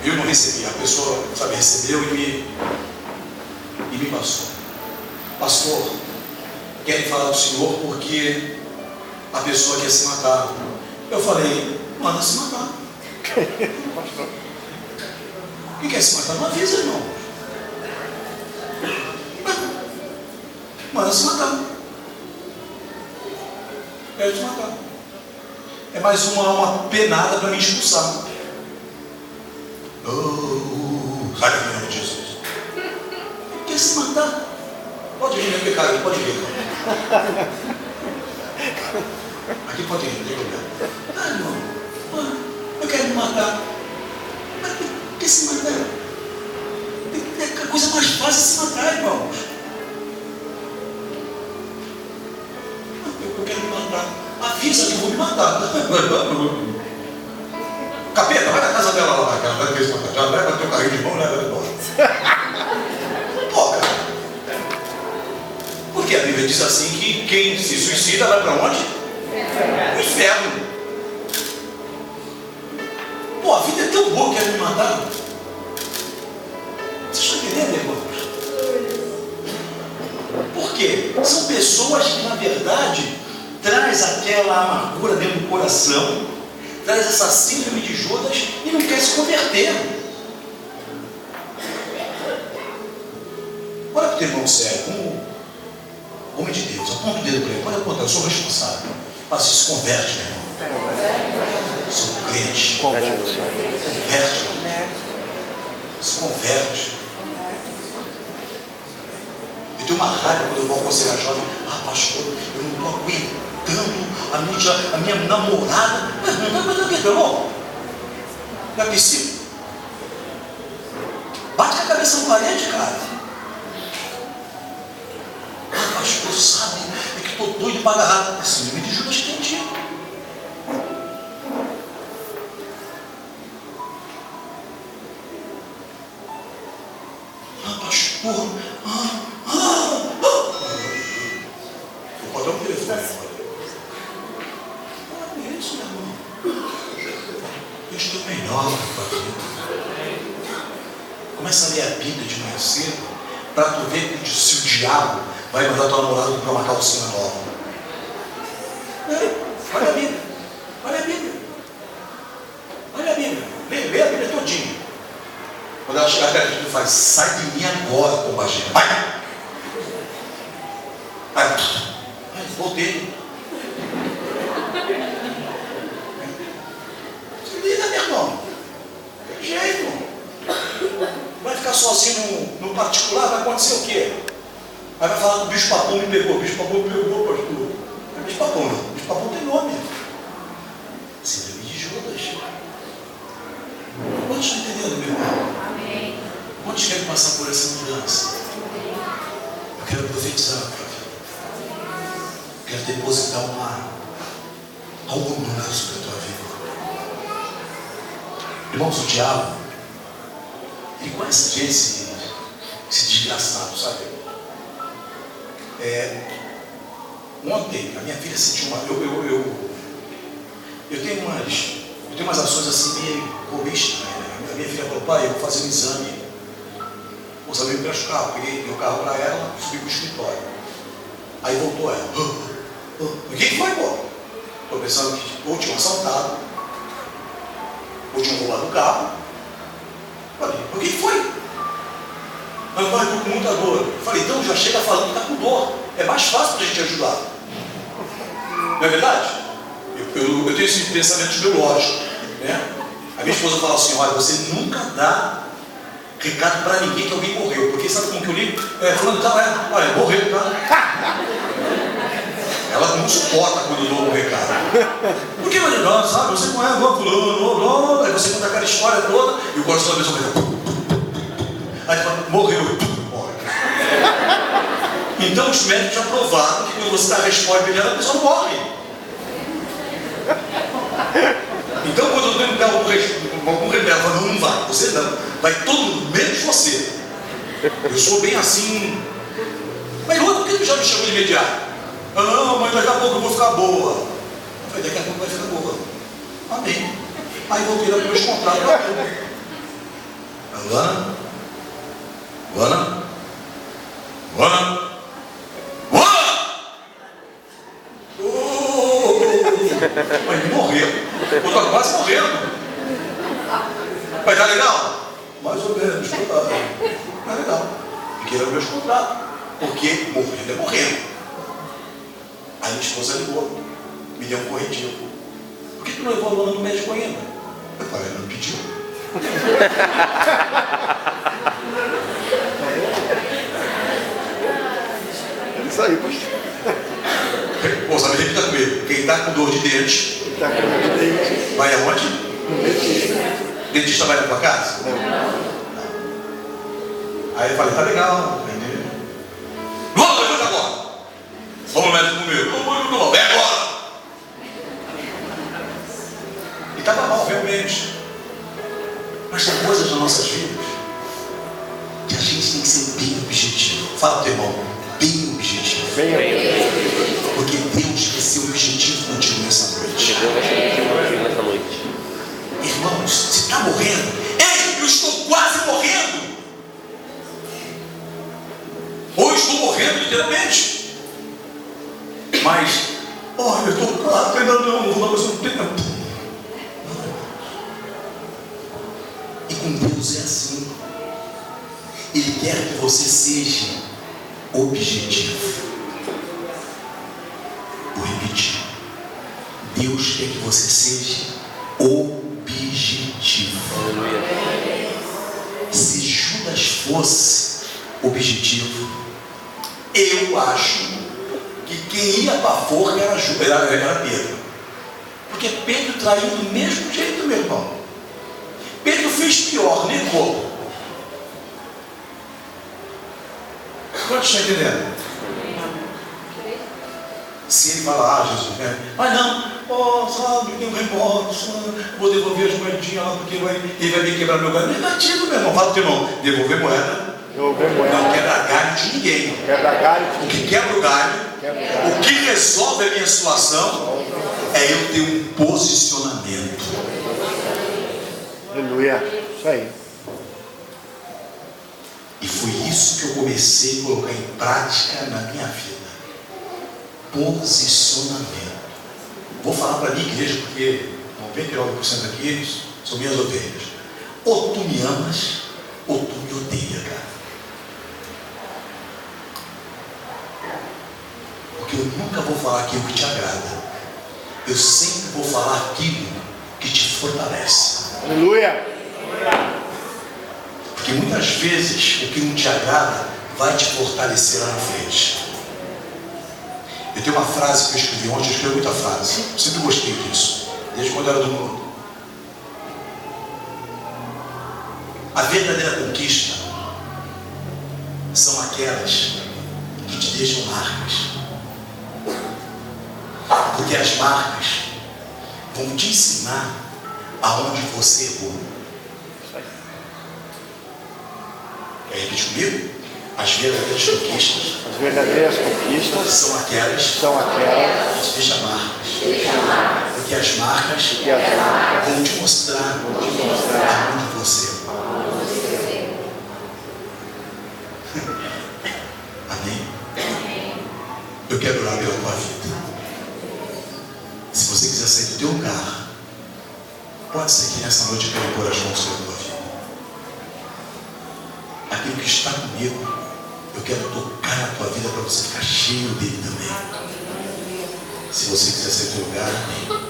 Eu não recebi, a pessoa, sabe, recebeu e me passou. Pastor, querem falar do senhor porque a pessoa quer se matar. Eu falei, manda se matar. Quem quer se matar? Não avisa, irmão. Manda se matar. Quero te matar. É mais uma alma penada para me expulsar. Sai daqui, em nome de Jesus. Quer se matar? Pode vir, meu pecado, pode vir. Aqui pode ir, não tem problema. Ah, irmão, eu quero me matar. Mas por que se matar? É a coisa mais fácil de se matar, irmãos. Eu quero me matar. Avisa que eu vou me matar. Capeta, vai na casa dela lá, cara. Vai ter esse matar. Leva teu carrinho de mão, leva ela embora. Pô, cara. Porque a Bíblia diz assim que quem se suicida vai para onde? O inferno. Pô, a vida é tão boa que quer me matar. Vocês estão entendendo, irmãos? Por quê? São pessoas que, na verdade, traz aquela amargura dentro do coração, traz essa síndrome de Judas e não quer se converter. Olha para o teu irmão sério, como homem de Deus, aponta o dedo para ele, pode apontar, eu sou responsável. Mas se converte, meu irmão. Sou crente. Converte. Se converte. Eu tenho uma raiva quando eu vou aconselhar jovem. Ah, pastor, eu não estou aguentando a minha namorada. Mas não vai fazer o quê, meu irmão? Não é possível. Bate com a cabeça na parede, cara. Ah, pastor, sabe? É que estou doido para agarrar. Esse nome de Judas tem dia. Ah, pastor. Vou botar um telefone agora. Olha isso, meu irmão. Eu estou melhor para a vida. Começa a ler a Bíblia de manhã cedo para tu ver se o diabo vai mandar tua namorada para uma calcinha nova. Olha a Bíblia. Olha a Bíblia. Olha a Bíblia. Lê a Bíblia todinha. Quando ela chegar perto de tu, faz: sai de mim agora, pombagira. Vai! Vai! Voltei. Se liga, meu irmão. Tem jeito. Vai ficar sozinho no particular, vai acontecer o quê? Aí vai falar que o bicho papão me pegou. O bicho papão me pegou, pastor. Não é bicho papão, não. O bicho papão tem nome. Síndrome de Judas. Quantos estão entendendo, meu irmão? Amém. Quantos querem passar por essa mudança? Eu quero profetizar para a vida. Quero depositar algo novo sobre a tua vida. Irmãos, o diabo, ele conhece a gente, esse desgraçado, sabe? Ontem, a minha filha sentiu uma... Eu tenho umas ações assim meio egoístas, né? A minha filha falou: pai, eu vou fazer um exame. O exame me presta o carro. Peguei meu carro para ela, subi para o escritório. Aí voltou ela. O que foi, pô? Estou pensando que ou tinham assaltado, ou tinham roubado o carro. Falei: o que foi? Mas pai, estou com muita dor. Falei: então já chega falando que está com dor. É mais fácil para a gente ajudar. Não é verdade? Eu tenho esse pensamento biológico, né? A minha esposa fala assim: olha, você nunca dá recado para ninguém que alguém morreu. Porque sabe como que eu ligo? Falando, tá, olha, morreu, tá? Ela não suporta quando eu dou um recado. Por que, Maria? Sabe, você conhece o fulano, aí você conta aquela história toda e o coração da pessoa fica... Aí você fala: morreu, morre. Então os médicos já provaram que quando você dá a resposta imediata, a pessoa morre. Então quando eu tenho que dar algum remédio, eu falo: não vai, você não. Vai todo mundo, menos você. Eu sou bem assim. Mas por que tu já me chamou de imediato? Ah, não, mas daqui a pouco eu vou ficar boa. Eu falei: daqui a pouco vai ficar boa. Amém. Aí voltei lá para meus contratos. Luana? Mas morreu. Eu estou quase morrendo. Vai dar legal? Mais ou menos. Não é legal. Porque era meus contratos. Porque morrendo é morrendo. Aí minha esposa ligou, me deu um corretivo. Por que tu não levou a Luana no médico ainda? Eu falei: não pediu. Isso aí, pastor. Pô, sabe, repita comigo. Quem está com dor de dente. Ele está com dor de dente. Vai aonde? No dentista. O dentista vai na tua casa? Não. Aí eu falei, tá legal, entendeu? Vamos, levanta agora. Vamos médico comigo. Vamos, vem agora. E estava mal, realmente. Mas tem coisas nas nossas vidas que a gente tem que ser bem objetivo. Fala pro teu irmão, bem objetivo. Porque Deus quer ser objetivo contigo nessa noite. Deus vai ser objetivo contigo nessa noite. Irmãos, você está morrendo? Ei, eu estou quase morrendo. Ou estou morrendo literalmente. Mas, eu estou quase, ainda não vou dar mais um tempo. E com Deus é assim. Ele quer que você seja objetivo. Vou repetir. Deus quer que você seja objetivo. Se Judas fosse objetivo, eu acho que quem ia para a forca era Pedro. Porque Pedro traiu do mesmo jeito, meu irmão. Pedro fez pior, negou. Quantos estão entendendo? Se ele falar, Jesus, mas não, sabe, tem um remorso, vou devolver as moedinhas lá, porque ele vai me quebrar meu galho. Negativo, meu irmão. Fala pro teu irmão, devolver moeda. Não quebra galho de ninguém. O que quebra o galho, o que resolve a minha situação, é eu ter um posicionamento. Aleluia. Isso aí. E foi isso que eu comecei a colocar em prática na minha vida. Posicionamento. Vou falar para a minha igreja, porque 99% aqui são minhas ovelhas. Ou tu me amas, ou tu me odeias, cara. Porque eu nunca vou falar aquilo que te agrada. Eu sempre vou falar aquilo que te fortalece. Aleluia. Porque muitas vezes o que não te agrada vai te fortalecer lá na frente. Eu tenho uma frase que eu escrevi ontem, eu escrevi muita frase. Eu sempre gostei disso, desde quando eu era do mundo. A verdadeira conquista são aquelas que te deixam marcas. Porque as marcas vão te ensinar aonde você errou. Quer repetir comigo? As verdadeiras conquistas. As verdadeiras conquistas são aquelas que te deixam marcas. Porque as marcas vão te mostrar aonde você errou. Amém? Eu quero orar pela tua vida. Se você quiser sair do teu lugar, pode ser que nessa noite eu quero pôr as mãos sobre a tua vida. Aquilo que está comigo, eu quero tocar na tua vida para você ficar cheio dele também. Se você quiser sair do teu lugar, amém.